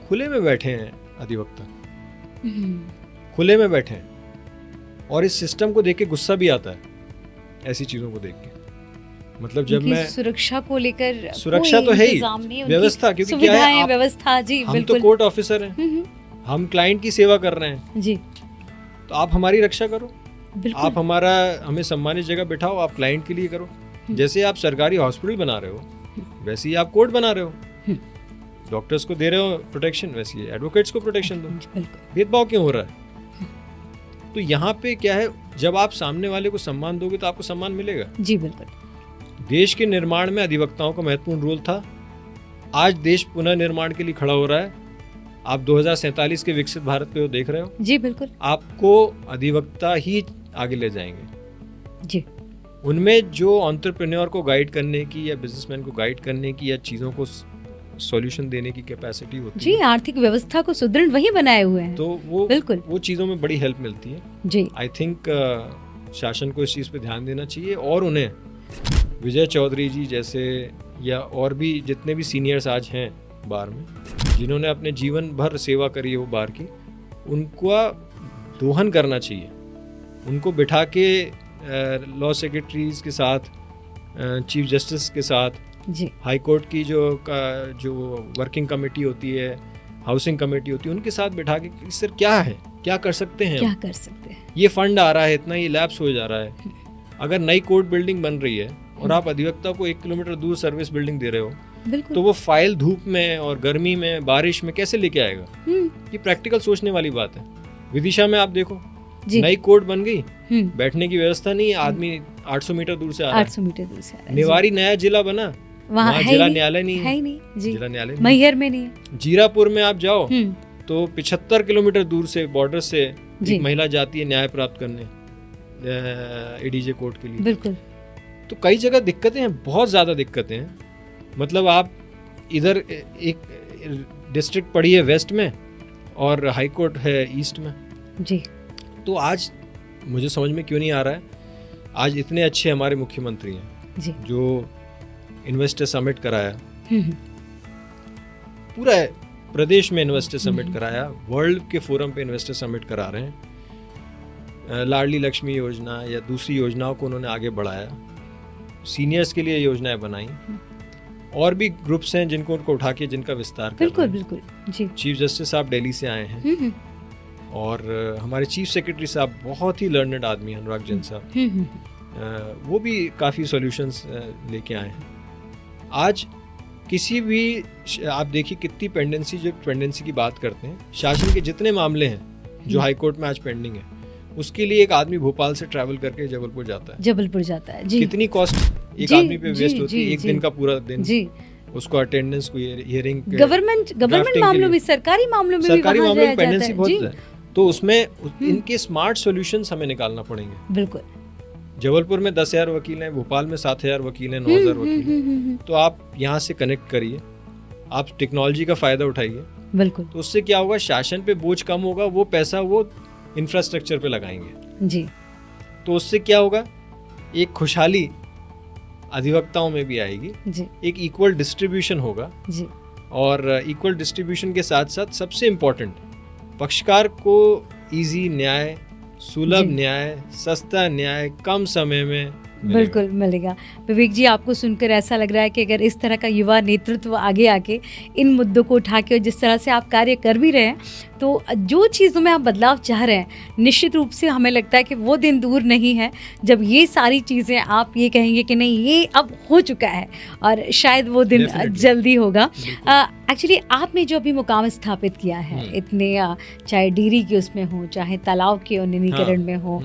खुले में बैठे हैं अधिवक्ता, खुले में बैठे हैं, और इस सिस्टम को देख के गुस्सा भी आता है ऐसी चीजों को देख के। मतलब जब मैं सुरक्षा को लेकर, सुरक्षा तो है ही, व्यवस्था, क्योंकि क्या है, व्यवस्था जी, हम तो कोर्ट ऑफिसर हैं, हम क्लाइंट की सेवा कर रहे हैं जी, तो आप हमारी रक्षा करो, आप हमें सम्मानित जगह बिठाओ, आप क्लाइंट के लिए करो। जैसे आप सरकारी हॉस्पिटल बना रहे हो वैसे ही आप कोर्ट बना रहे हो, डॉक्टर्स को दे रहे हो प्रोटेक्शन, वैसे ही एडवोकेट्स को प्रोटेक्शन दो। भेदभाव क्यों हो रहा है? तो यहाँ पे क्या है, जब आप सामने वाले को सम्मान दोगे तो आपको सम्मान मिलेगा जी, बिल्कुल। देश के निर्माण में अधिवक्ताओं का महत्वपूर्ण रोल था, आज देश पुनर्निर्माण के लिए खड़ा हो रहा है। आप 2047 के विकसित भारत पे देख रहे हो जी, बिल्कुल। आपको अधिवक्ता ही आगे ले जाएंगे जी। उनमें जो एंटरप्रेन्योर को गाइड करने की या बिजनेसमैन को गाइड करने की या चीज़ों को सॉल्यूशन देने की कैपेसिटी होती जी, है, आर्थिक व्यवस्था को सुदृढ़ वही बनाए हुए हैं, तो वो बिल्कुल वो चीज़ों में बड़ी हेल्प मिलती है जी। आई थिंक शासन को इस चीज़ पे ध्यान देना चाहिए, और उन्हें विजय चौधरी जी जैसे या और भी जितने भी सीनियर्स आज हैं बार में, जिन्होंने अपने जीवन भर सेवा करी है वो बार की, उनका दोहन करना चाहिए। उनको बिठा के लॉ सेक्रेटरीज के साथ, चीफ जस्टिस के साथ, हाई कोर्ट की जो वर्किंग कमेटी होती है, हाउसिंग कमेटी होती है, उनके साथ बिठा के सर क्या है, क्या कर सकते हैं, क्या कर सकते हैं, ये फंड आ रहा है इतना, ये लैप्स हो जा रहा है। अगर नई कोर्ट बिल्डिंग बन रही है और आप अधिवक्ता को 1 किलोमीटर दूर सर्विस बिल्डिंग दे रहे हो, तो वो फाइल धूप में और गर्मी में बारिश में कैसे लेके आएगा? ये प्रैक्टिकल सोचने वाली बात है। विदिशा में आप देखो, नई कोर्ट बन गई, बैठने की व्यवस्था नहीं है, आदमी 800 मीटर दूर से आ रहा है, 800 मीटर दूर से आ रहा है। निवारी नया जिला बना, वहाँ जिला न्यायालय नहीं है, जिला न्यायालय मैहर में नहीं है। जीरापुर में आप जाओ तो 75 किलोमीटर दूर से बॉर्डर से एक महिला जाती है न्याय प्राप्त करने एडीजे कोर्ट के लिए। बिल्कुल। तो कई जगह दिक्कतें हैं, बहुत ज्यादा दिक्कतें हैं। मतलब आप इधर एक डिस्ट्रिक्ट पड़ी है वेस्ट में और हाई कोर्ट है ईस्ट में जी। तो आज मुझे समझ में क्यों नहीं आ रहा है, आज इतने अच्छे हमारे मुख्यमंत्री हैं जी, जो इन्वेस्टर समिट कराया, पूरा प्रदेश में इन्वेस्टर समिट कराया, वर्ल्ड के फोरम पे इन्वेस्टर समिट करा रहे हैं, लाडली लक्ष्मी योजना या दूसरी योजनाओं को उन्होंने आगे बढ़ाया, सीनियर्स के लिए योजनाएं बनाई, और भी ग्रुप्स हैं जिनको उनको उठा के जिनका विस्तार कर रहे हैं। बिल्कुल जी। चीफ जस्टिस साहब दिल्ली से आए हैं और हमारे चीफ सेक्रेटरी साहब बहुत ही लर्नड आदमी हैं, अनुराग जैन साहब, वो भी काफ़ी सॉल्यूशंस लेके आए हैं। आज किसी भी आप देखिए कितनी पेंडेंसी की बात करते हैं, शासन के जितने मामले हैं जो हाई कोर्ट में आज पेंडिंग है, उसके लिए एक आदमी भोपाल से ट्रैवल करके जबलपुर जाता है जी। कितनी कॉस्ट एक आदमी पे वेस्ट होती है, एक दिन का पूरा दिन जी, उसको अटेंडेंस को हियरिंग, गवर्नमेंट मामलों में, सरकारी मामलों में पेंडेंसी बहुत है। तो उसमें इनके स्मार्ट सॉल्यूशंस हमें निकालना पड़ेंगे। बिल्कुल। जबलपुर में 10,000 वकील हैं, भोपाल में 7,000 वकील हैं, 9,000 वकील हैं, तो आप यहाँ से कनेक्ट करिए, आप टेक्नोलॉजी का फायदा उठाइए। बिल्कुल। तो उससे क्या होगा, शासन पे बोझ कम होगा, वो पैसा वो इंफ्रास्ट्रक्चर पे लगाएंगे जी। तो उससे क्या होगा, एक खुशहाली अधिवक्ताओं में भी आएगी जी, एक इक्वल डिस्ट्रीब्यूशन होगा जी, और इक्वल डिस्ट्रीब्यूशन के साथ साथ सबसे इम्पोर्टेंट, पक्षकार को इजी न्याय, सुलभ न्याय, सस्ता न्याय कम समय में बिल्कुल मिलेगा। विवेक जी, आपको सुनकर ऐसा लग रहा है कि अगर इस तरह का युवा नेतृत्व आगे आके इन मुद्दों को उठा के जिस तरह से आप कार्य कर भी रहे हैं, तो जो चीज़ों में आप बदलाव चाह रहे हैं, निश्चित रूप से हमें लगता है कि वो दिन दूर नहीं है जब ये सारी चीज़ें आप ये कहेंगे कि नहीं ये अब हो चुका है, और शायद वो दिन जल्दी होगा। एक्चुअली आपने जो अभी मुकाम स्थापित किया है, इतने चाहे डेयरी के उसमें हो, चाहे तालाब के उन्नतीकरण में हो,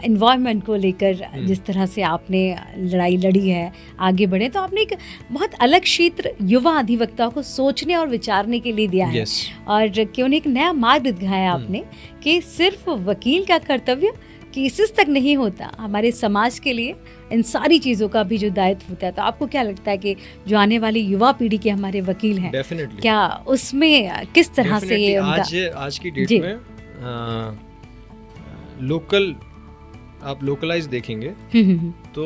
एनवायरनमेंट को लेकर जिस तरह से आपने लड़ाई लड़ी है, आगे बढ़े, तो आपने एक बहुत अलग क्षेत्र युवा अधिवक्ताओं को सोचने और विचारने के लिए दिया है। और क्यों नहीं एक नया मार्ग दिखाया आपने कि सिर्फ वकील का कर्तव्य केसेस तक नहीं होता, हमारे समाज के लिए इन सारी चीज़ों का भी जो दायित्व होता है। तो आपको क्या लगता है कि जो आने वाली युवा पीढ़ी के हमारे वकील हैं, क्या उसमें किस तरह से ये आज की डेट में लोकल, आप लोकलाइज देखेंगे तो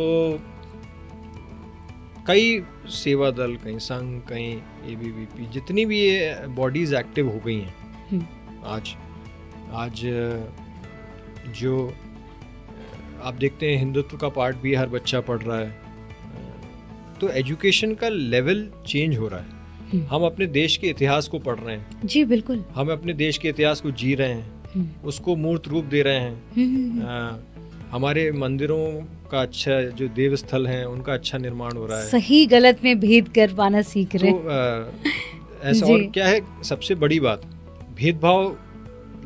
कई सेवा दल, कई संघ, कई ABVP, जितनी भी ये बॉडीज एक्टिव हो गई हैं आज जो आप देखते हैं हिंदुत्व का पार्ट भी हर बच्चा पढ़ रहा है, तो एजुकेशन का लेवल चेंज हो रहा है। हम अपने देश के इतिहास को पढ़ रहे हैं। जी बिल्कुल, हम अपने देश के इतिहास को जी रहे हैं, उसको मूर्त रूप दे रहे हैं। हमारे मंदिरों का अच्छा, जो देव स्थल हैं उनका अच्छा निर्माण हो रहा है, सही गलत में भेद कर पाना सीख रहे हैं। तो ऐसा और क्या है, सबसे बड़ी बात भेदभाव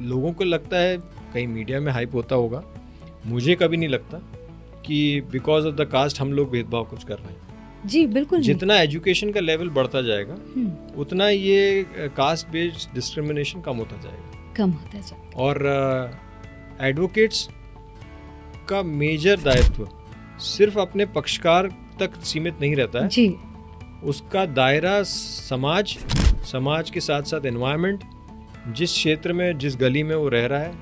लोगों को लगता है, कहीं मीडिया में हाइप होता होगा, मुझे कभी नहीं लगता कि बिकॉज ऑफ द कास्ट हम लोग भेदभाव कुछ कर रहे हैं। जी बिल्कुल, जितना एजुकेशन का लेवल बढ़ता जाएगा उतना ये कास्ट बेस्ड डिस्क्रिमिनेशन कम होता जाएगा। और एडवोकेट्स का मेजर दायित्व सिर्फ अपने पक्षकार तक सीमित नहीं रहता है जी, उसका दायरा समाज के साथ साथ एनवायरनमेंट, जिस क्षेत्र में, जिस गली में वो रह रहा है,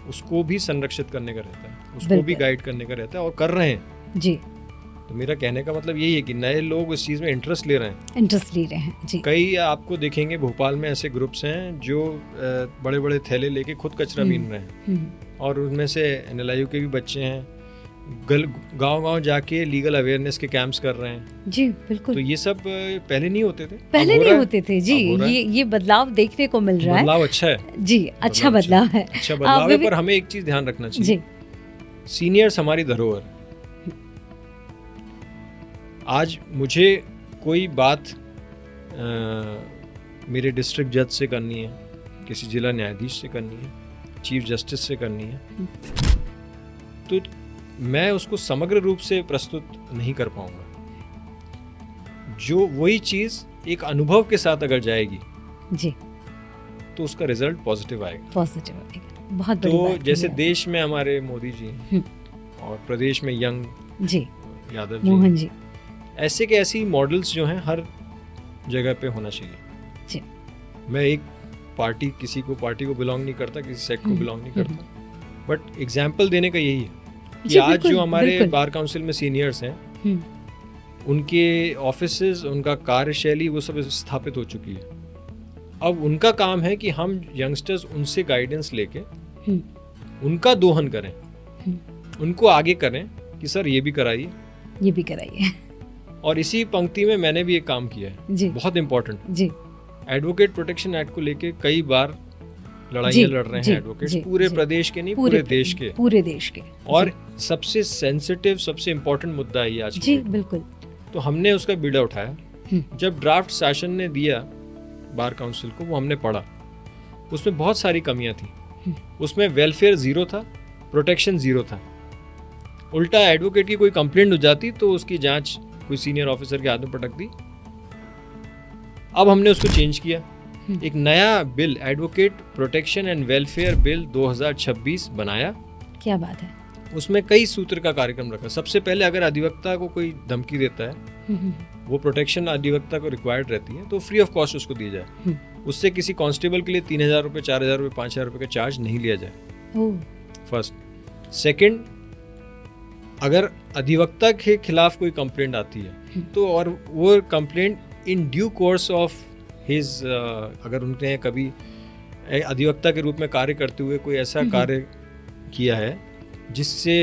उसको भी संरक्षित करने का रहता है, उसको भी गाइड करने का रहता है, और कर रहे हैं जी। तो मेरा कहने का मतलब यही है कि नए लोग इस चीज़ में इंटरेस्ट ले रहे हैं जी। कई आपको देखेंगे भोपाल में ऐसे ग्रुप्स हैं जो बड़े बड़े थैले लेके खुद कचरा बीन रहे हैं, और उनमें से NLIU के भी बच्चे हैं, गांव जाके लीगल अवेयरनेस के कैंप्स कर रहे हैं। जी बिल्कुल, तो ये सब पहले नहीं होते थे जी। ये बदलाव देखने को मिल रहा है, बदलाव अच्छा है जी, अच्छा बदलाव है, पर हमें एक चीज ध्यान रखना चाहिए, सीनियर्स हमारी धरोहर। आज मुझे कोई बात मेरे डिस्ट्रिक्ट जज से करनी है, किसी जिला न्यायाधीश से करनी है, चीफ जस्टिस से करनी है, तो मैं उसको समग्र रूप से प्रस्तुत नहीं कर पाऊंगा। जो वही चीज एक अनुभव के साथ अगर जाएगी जी, तो उसका रिजल्ट पॉजिटिव आएगा। बहुत तो जैसे देश में हमारे मोदी जी और प्रदेश में यंग जी यादव मोहन जी, ऐसे के ऐसी मॉडल्स जो हैं हर जगह पे होना चाहिए जी। मैं एक किसी पार्टी को बिलोंग नहीं करता, किसी सेक्ट को बिलोंग नहीं करता, बट एग्जाम्पल देने का यही है कि आज जो हमारे बार काउंसिल में सीनियर्स हैं, उनके ऑफिसेज, उनका कार्यशैली वो सब स्थापित हो चुकी है। अब उनका काम है कि हम यंगस्टर्स उनसे गाइडेंस लेके उनका दोहन करें, उनको आगे करें कि सर ये भी कराइए। और इसी पंक्ति में मैंने भी एक काम किया है जी, बहुत इम्पोर्टेंट जी। एडवोकेट प्रोटेक्शन एक्ट को लेके कई बार लड़ाइयाँ लड़ रहे हैं एडवोकेट्स, पूरे प्रदेश के नहीं, पूरे देश के। और सबसे सेंसिटिव, सबसे इम्पोर्टेंट मुद्दा है ये आज जी बिल्कुल। तो हमने उसका बीड़ा उठाया। जब ड्राफ्ट शासन ने दिया बार काउंसिल को, वो हमने पढ़ा, उसमें बहुत सारी कमियां थी। उसमें वेलफेयर 0 था, प्रोटेक्शन 0 था। उल्टा एडवोकेट की कोई कंप्लेंट हो जाती तो उसकी जांच कोई सीनियर ऑफिसर के हाथ में पटक दी। अब हमने उसको चेंज किया, एक नया bill, advocate protection and welfare bill 2026 बनाया। क्या बात है। उसमें कई सूत्र का कार्यक्रम रखा। सबसे पहले अगर अधिवक्ता को कोई धमकी देता है, वो प्रोटेक्शन अधिवक्ता को रिक्वायर्ड रहती है, तो फ्री ऑफ कॉस्ट उसको दी जाए। उससे किसी कांस्टेबल के लिए 3000 रुपये, 4000 रुपये, 5000 रुपये का चार्ज नहीं लिया जाए। फर्स्ट। सेकंड, अगर अधिवक्ता के खिलाफ कोई कंप्लेंट आती है तो, और वो complaint in due course of his, अगर उनने कभी अधिवक्ता के रूप में कार्य करते हुए कोई ऐसा कार्य किया है जिससे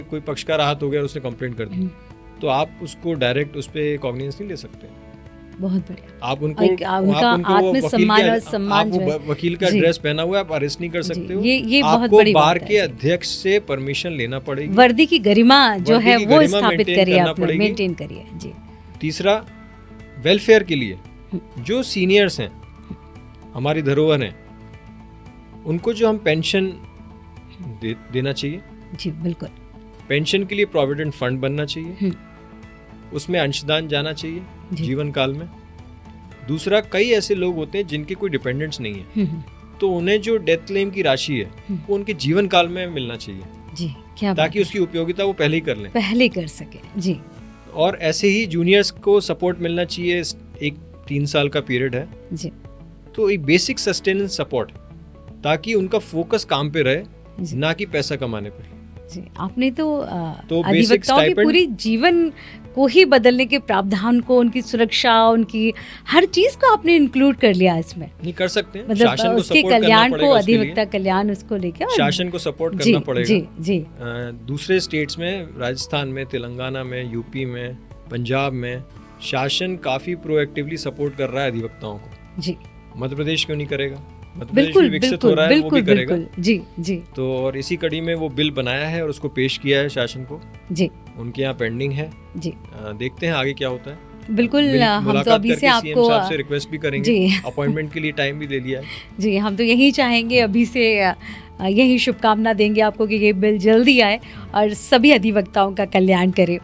कोई पक्षकार आहत हो गया और उसने कंप्लेंट कर दी, तो आप उसको डायरेक्ट उस पर कॉग्निजेंस नहीं ले सकते। बहुत बढ़िया। आप उनको उनका आत्मसम्मान और सम्मान जो है, वकील का ड्रेस पहना हुआ है, आप अरेस्ट नहीं कर सकते हो। ये बहुत बड़ी बात है। बार के अध्यक्ष से परमिशन लेना पड़ेगी। वर्दी की गरिमा जो है वो स्थापित करिए, आपने मेंटेन करिए जी। तीसरा, वेलफेयर के लिए जो सीनियर्स हैं, हमारी धरोहर हैं, उनको जो हम पेंशन देना चाहिए जी, बिल्कुल। पेंशन के लिए प्रोविडेंट फंड बनना चाहिए, उसमें अंशदान जाना चाहिए जीवन काल में। दूसरा, कई ऐसे लोग होते हैं जिनके कोई डिपेंडेंट्स नहीं है, तो उन्हें जो डेथ क्लेम की राशि है वो उनके जीवन काल में मिलना चाहिए जी, क्या ताकि उसकी उपयोगिता वो पहले ही कर लें, पहले कर सके जी। और ऐसे ही जूनियर्स को सपोर्ट मिलना चाहिए। एक 3 साल का पीरियड है जी, तो एक बेसिक सस्टेनेंस सपोर्ट, ताकि उनका फोकस काम पे रहे, ना कि पैसा कमाने पे जी। आपने तो अधिवक्ताओं की पूरी जीवन को ही बदलने के प्रावधान को, उनकी सुरक्षा, उनकी हर चीज को आपने इंक्लूड कर लिया इसमें। नहीं कर सकते हैं, मतलब शासन उसके को कल्याण को, अधिवक्ता कल्याण उसको लेके शासन को सपोर्ट करना पड़ेगा जी जी। दूसरे स्टेट्स में, राजस्थान में, तेलंगाना में, यूपी में, पंजाब में शासन काफी प्रोएक्टिवली सपोर्ट कर रहा है अधिवक्ताओं को जी। मध्य प्रदेश क्यों नहीं करेगा? मध्य प्रदेश भी विकसित हो रहा है, वो भी करेगा जी जी। तो और इसी कड़ी में वो बिल बनाया है और उसको पेश किया है शासन को जी। उनके यहाँ पेंडिंग है जी। देखते हैं आगे क्या होता है। बिल्कुल, हम तो अभी से आपको साहब से रिक्वेस्ट भी करेंगे, अपॉइंटमेंट के लिए टाइम भी ले लिया है जी। हम तो यही चाहेंगे, अभी से यही शुभकामना देंगे आपको कि ये बिल जल्दी आए और सभी अधिवक्ताओं का कल्याण करे।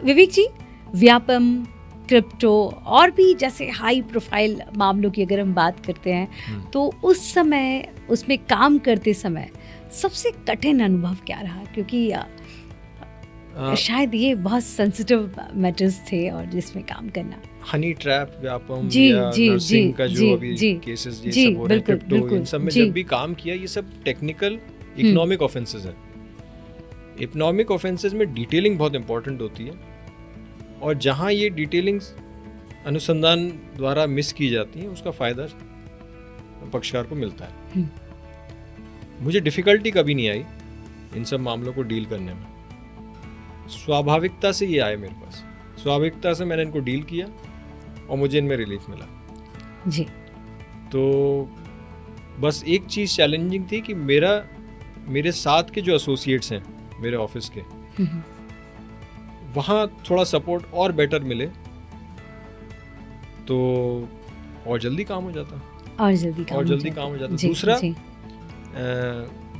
विवेक जी, व्यापम, क्रिप्टो और भी जैसे हाई प्रोफाइल मामलों की अगर हम बात करते हैं तो उस समय उसमें काम करते समय सबसे कठिन अनुभव क्या रहा? क्योंकि शायद ये बहुत सेंसिटिव मैटर्स थे और जिसमें काम करना। हनी ट्रैप, व्यापम जी या जी नर्सिंग का जो जी अभी जी केसेस ये जी, सब हो रहे हैं, बिल्कुल, क्रिप्टो, बिल्कुल, इन सब में जी। जब भी काम किया, ये सब टेक्निकल इकोनॉमिक ऑफेंसेस हैं। इकोनॉमिक ऑफेंसेस में डिटेलिंग बहुत इंपॉर्टेंट होती है, और जहाँ ये डिटेलिंग अनुसंधान द्वारा मिस की जाती है उसका फायदा पक्षकार को मिलता है। मुझे डिफिकल्टी कभी नहीं आई इन सब मामलों को डील करने में, स्वाभाविकता से ये आए मेरे पास, स्वाभाविकता से मैंने इनको डील किया और मुझे इनमें रिलीफ मिला जी। तो बस एक चीज़ चैलेंजिंग थी कि मेरे साथ के जो एसोसिएट्स हैं मेरे ऑफिस के, वहाँ थोड़ा सपोर्ट और बेटर मिले तो और जल्दी काम हो जाता, और जल्दी काम हो जाता। दूसरा,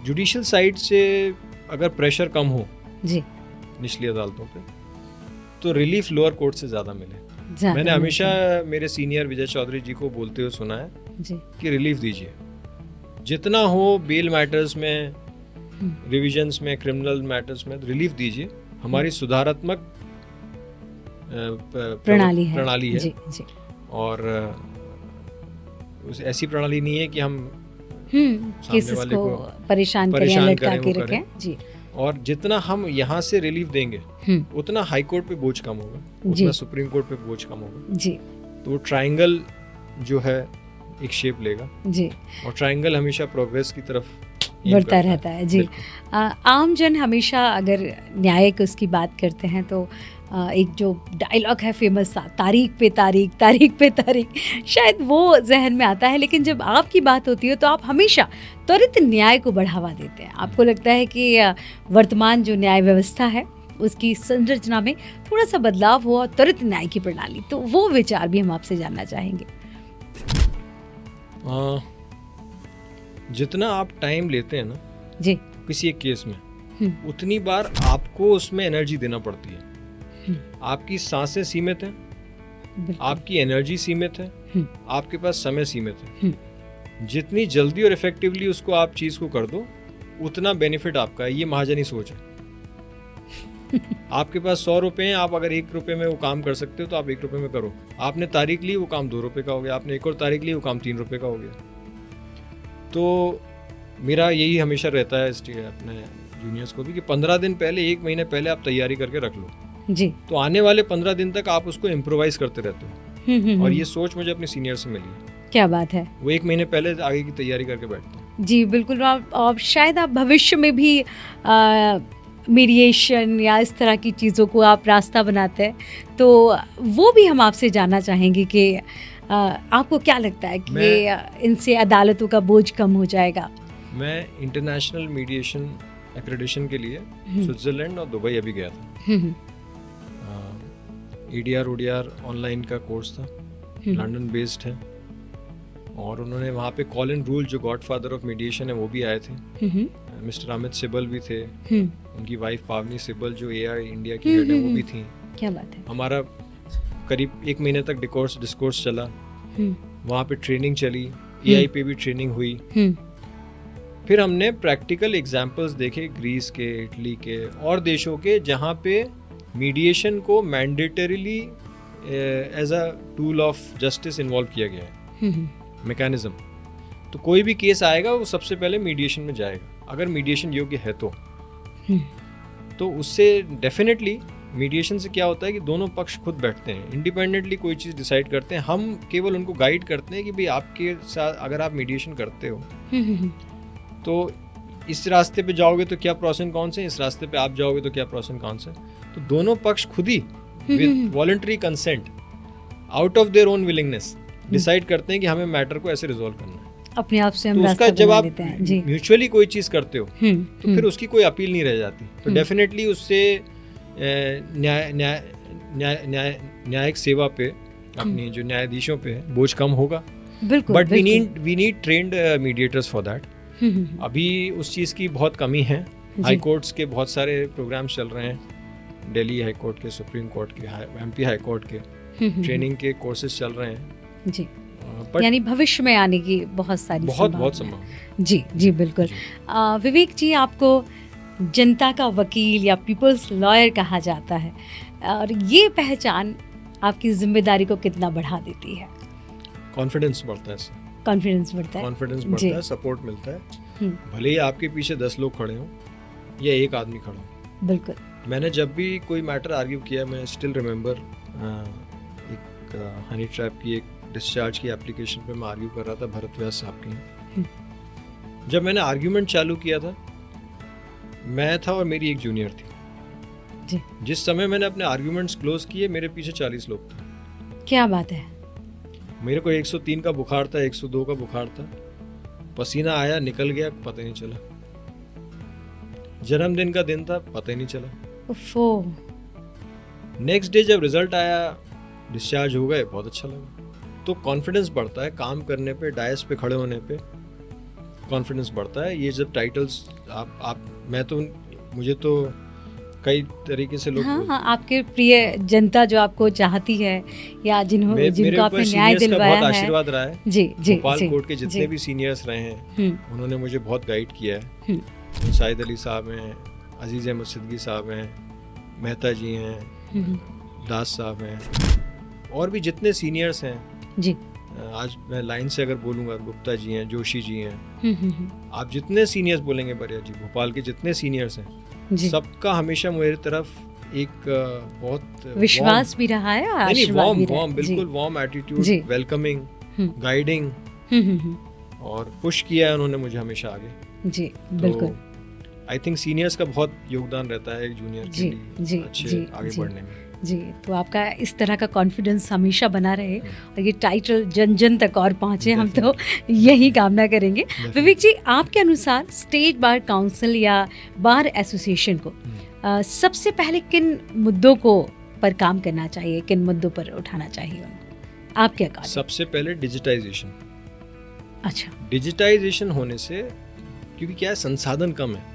जुडिशियल साइड से अगर प्रेशर कम हो जी निचली अदालतों पे, तो रिलीफ लोअर कोर्ट से ज़्यादा मिले। मैंने हमेशा मेरे सीनियर विजय चौधरी जी को बोलते हुए सुना है जी कि रिलीफ दीजिए जितना हो, बेल मैटर्स में, रिविजन्स में, क्रिमिनल मैटर्स में रिलीफ दीजिए। हमारी सुधारात्मक प्रणाली है जी, जी। और ऐसी प्रणाली नहीं है कि हम सामने वाले को परेशान करें, लटका के रखें जी। और जितना हम यहाँ से रिलीफ देंगे उतना हाई कोर्ट पे बोझ कम होगा, उतना सुप्रीम कोर्ट पे बोझ कम होगा जी। तो वो ट्रायंगल जो है एक शेप लेगा जी, और ट्रायंगल हमेशा प्रोग्रेस की तरफ बढ़ता रहता है जी। आम जन हमेशा अगर न्याय की उसकी बात करते हैं तो एक जो डायलॉग है फेमस सा, तारीख पे तारीख, तारीख पे तारीख, शायद वो जहन में आता है। लेकिन जब आपकी बात होती है तो आप हमेशा त्वरित न्याय को बढ़ावा देते हैं। आपको लगता है कि वर्तमान जो न्याय व्यवस्था है उसकी संरचना में थोड़ा सा बदलाव हुआ, त्वरित न्याय की प्रणाली, तो वो विचार भी हम आपसे जानना चाहेंगे। जितना आप टाइम लेते हैं ना जी किसी एक केस में, उतनी बार आपको उसमें एनर्जी देना पड़ती है। आपकी सांसें सीमित हैं, आपकी एनर्जी सीमित है, आपके पास समय सीमित है। जितनी जल्दी और इफेक्टिवली उसको आप चीज को कर दो, उतना बेनिफिट आपका है। ये महाजनी सोच है। आपके पास 100 रुपए हैं, आप अगर 1 रुपए में वो काम कर सकते हो तो आप 1 रुपए में करो। आपने तारीख ली, वो काम 2 रुपए का हो गया। आपने एक और तारीख ली, वो काम 3 रुपए का हो गया। तो मेरा यही हमेशा रहता है अपने जूनियर्स को भी कि 15 दिन पहले, 1 महीने पहले आप तैयारी करके रख लो जी। तो आने वाले 15 दिन तक आप उसको इम्प्रोवाइज करते रहते हो। और ये सोच मुझे अपने सीनियर से मिली है। क्या बात है। वो 1 महीने पहले आगे की तैयारी करके बैठते हैं जी। बिल्कुल। और शायद आप भविष्य में भी मीडिएशन या इस तरह की चीज़ों को आप रास्ता बनाते हैं, तो वो भी हम आपसे जानना चाहेंगे कि आपको क्या लगता है कि इनसे अदालतों का बोझ कम हो जाएगा? मैं इंटरनेशनल मीडिएशन एक्रेडिशन के लिए स्विट्ज़रलैंड और दुबई अभी गया था। EDR ODR ऑनलाइन का कोर्स था, लंदन बेस्ड है, और उन्होंने वहाँ पे कॉलिन रूल जो गॉडफादर ऑफ मीडिएशन है वो भी आए थे, मिस्टर अमित सिब्बल भी थे, उनकी वाइफ पावनी सिब्बल जो AI इंडिया की हेड है वो भी थी। क्या बात है। हमारा करीब 1 महीने तक डिस्कोर्स चला, वहाँ पे ट्रेनिंग चली, AI पे भी ट्रेनिंग हुई। फिर हमने प्रैक्टिकल एग्जाम्पल्स देखे ग्रीस के, इटली के और देशों के, जहाँ पे मीडिएशन को mandatorily as a tool of justice involve किया गया है, मैकेनिज्म। तो कोई भी केस आएगा वो सबसे पहले मीडिएशन में जाएगा, अगर मीडिएशन योग्य है तो उससे डेफिनेटली मीडिएशन से क्या होता है कि दोनों पक्ष खुद बैठते हैं, इंडिपेंडेंटली कोई चीज़ डिसाइड करते हैं। हम केवल उनको गाइड करते हैं कि भाई आपके साथ अगर आप मीडिएशन करते हो तो इस रास्ते पे जाओगे तो क्या प्रोस एंड कॉन्स हैं, इस रास्ते पे आप जाओगे तो क्या प्रोस एंड कॉन्स हैं। तो दोनों पक्ष खुद ही with voluntary consent, out of their own willingness decide करते हैं कि हमें मैटर को ऐसे रिजॉल्व करना है, अपने आप से हम तो रास्ता उसका जब बना आप लेते हैं। जी। म्यूचुअली कोई चीज़ करते हो तो फिर उसकी कोई अपील नहीं रह जाती। तो डेफिनेटली उससे न्यायिक सेवा पे, अपनी जो न्यायाधीशों पे बोझ कम होगा। बिल्कुल। But we need trained mediators for that. अभी उस चीज़ की बहुत कमी है। हाई कोर्ट्स के बहुत सारे प्रोग्राम्स चल रहे हैं, दिल्ली हाई कोर्ट के, सुप्रीम कोर्ट के, MP हाई कोर्ट के ट्रेनिंग के कोर्सेज चल रहे हैं जी। यानी भविष्य में आने की बहुत संभावना। जी बिल्कुल। विवेक जी, आपको जनता का वकील या पीपल्स लॉयर कहा जाता है, और ये पहचान आपकी जिम्मेदारी को कितना बढ़ा देती है? कॉन्फिडेंस बढ़ता है, कॉन्फिडेंस बढ़ता है, सपोर्ट मिलता है। भले ही आपके पीछे 10 लोग खड़े हों या एक आदमी खड़ा हो। बिल्कुल। मैंने जब भी कोई मैटर आर्ग्यू किया, मैं स्टिल रिमेंबर एक हनी ट्रैप की एक डिस्चार्ज की एप्लीकेशन पे मैं आर्ग्यू कर रहा था भरत व्यास साहब की। जब मैंने आर्ग्यूमेंट चालू किया था, मैं था और मेरी एक जूनियर थी जी। जिस समय मैंने अपने आर्ग्यूमेंट्स क्लोज किए, मेरे पीछे 40 लोग थे। क्या बात है। मेरे को 103 का बुखार था, 102 का बुखार था, पसीना आया निकल गया, पता ही नहीं चला। जन्मदिन का दिन था, पता ही नहीं चला। नेक्स्ट डे जब रिजल्ट आया, डिस्चार्ज हो गए, बहुत अच्छा लगा। तो कॉन्फिडेंस बढ़ता है काम करने पे, डायस पे खड़े होने पे कॉन्फिडेंस बढ़ता है। ये जब टाइटल्स मुझे तो कई तरीके से लोग आपके प्रिय जनता जो आपको चाहती है या जिनको आपने न्याय दिलवाया है, बहुत आशीर्वाद रहा है। जी जी। भोपाल कोर्ट के जितने भी सीनियर्स रहे हैं उन्होंने मुझे बहुत गाइड किया है। शाहिद अली साहब हैं, अजीज अहमद सिद्दीकी साहब हैं, मेहता जी हैं, दास साहब हैं, और भी जितने सीनियर्स हैं जी। आज मैं लाइन से अगर बोलूँगा, गुप्ता जी हैं, जोशी जी हैं, आप जितने सीनियर्स बोलेंगे, बरिया जी, भोपाल के जितने सीनियर्स हैं, सबका हमेशा मेरी तरफ एक बहुत विश्वास भी रहा है, वार्म बिल्कुल वार्म एटीट्यूड, वेलकमिंग, गाइडिंग और पुश किया है उन्होंने मुझे हमेशा आगे। जी बिल्कुल। आई थिंक सीनियर्स का बहुत योगदान रहता है एक जूनियर के लिए अच्छे आगे बढ़ने में। जी, तो आपका इस तरह का कॉन्फिडेंस हमेशा बना रहे और ये टाइटल जन जन तक और पहुँचे, हम तो यही कामना करेंगे। विवेक जी, आपके अनुसार स्टेट बार काउंसिल या बार एसोसिएशन को सबसे पहले किन मुद्दों को पर काम करना चाहिए, किन मुद्दों पर उठाना चाहिए उनको? आप क्या कहें? सबसे पहले डिजिटाइजेशन। अच्छा। डिजिटाइजेशन होने से, क्योंकि क्या है, संसाधन कम है।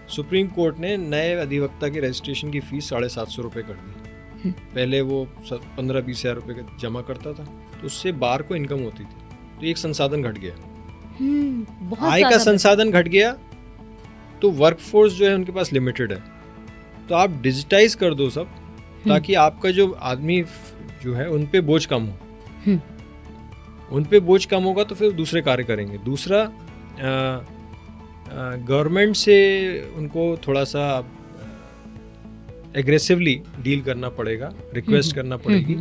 सुप्रीम कोर्ट ने नए अधिवक्ता की रजिस्ट्रेशन की फीस 750 रुपये कर दी। पहले वो 15-20 हज़ार रुपये जमा करता था, तो उससे बार को इनकम होती थी। तो एक संसाधन घट गया, आय का संसाधन घट गया, तो वर्कफोर्स जो है उनके पास लिमिटेड है। तो आप डिजिटाइज कर दो सब, ताकि आपका जो आदमी जो है उन पे बोझ कम हो। उन पे बोझ कम होगा तो फिर दूसरे कार्य करेंगे। दूसरा, गवर्नमेंट से उनको थोड़ा सा एग्रेसिवली डील करना पड़ेगा, रिक्वेस्ट करना पड़ेगी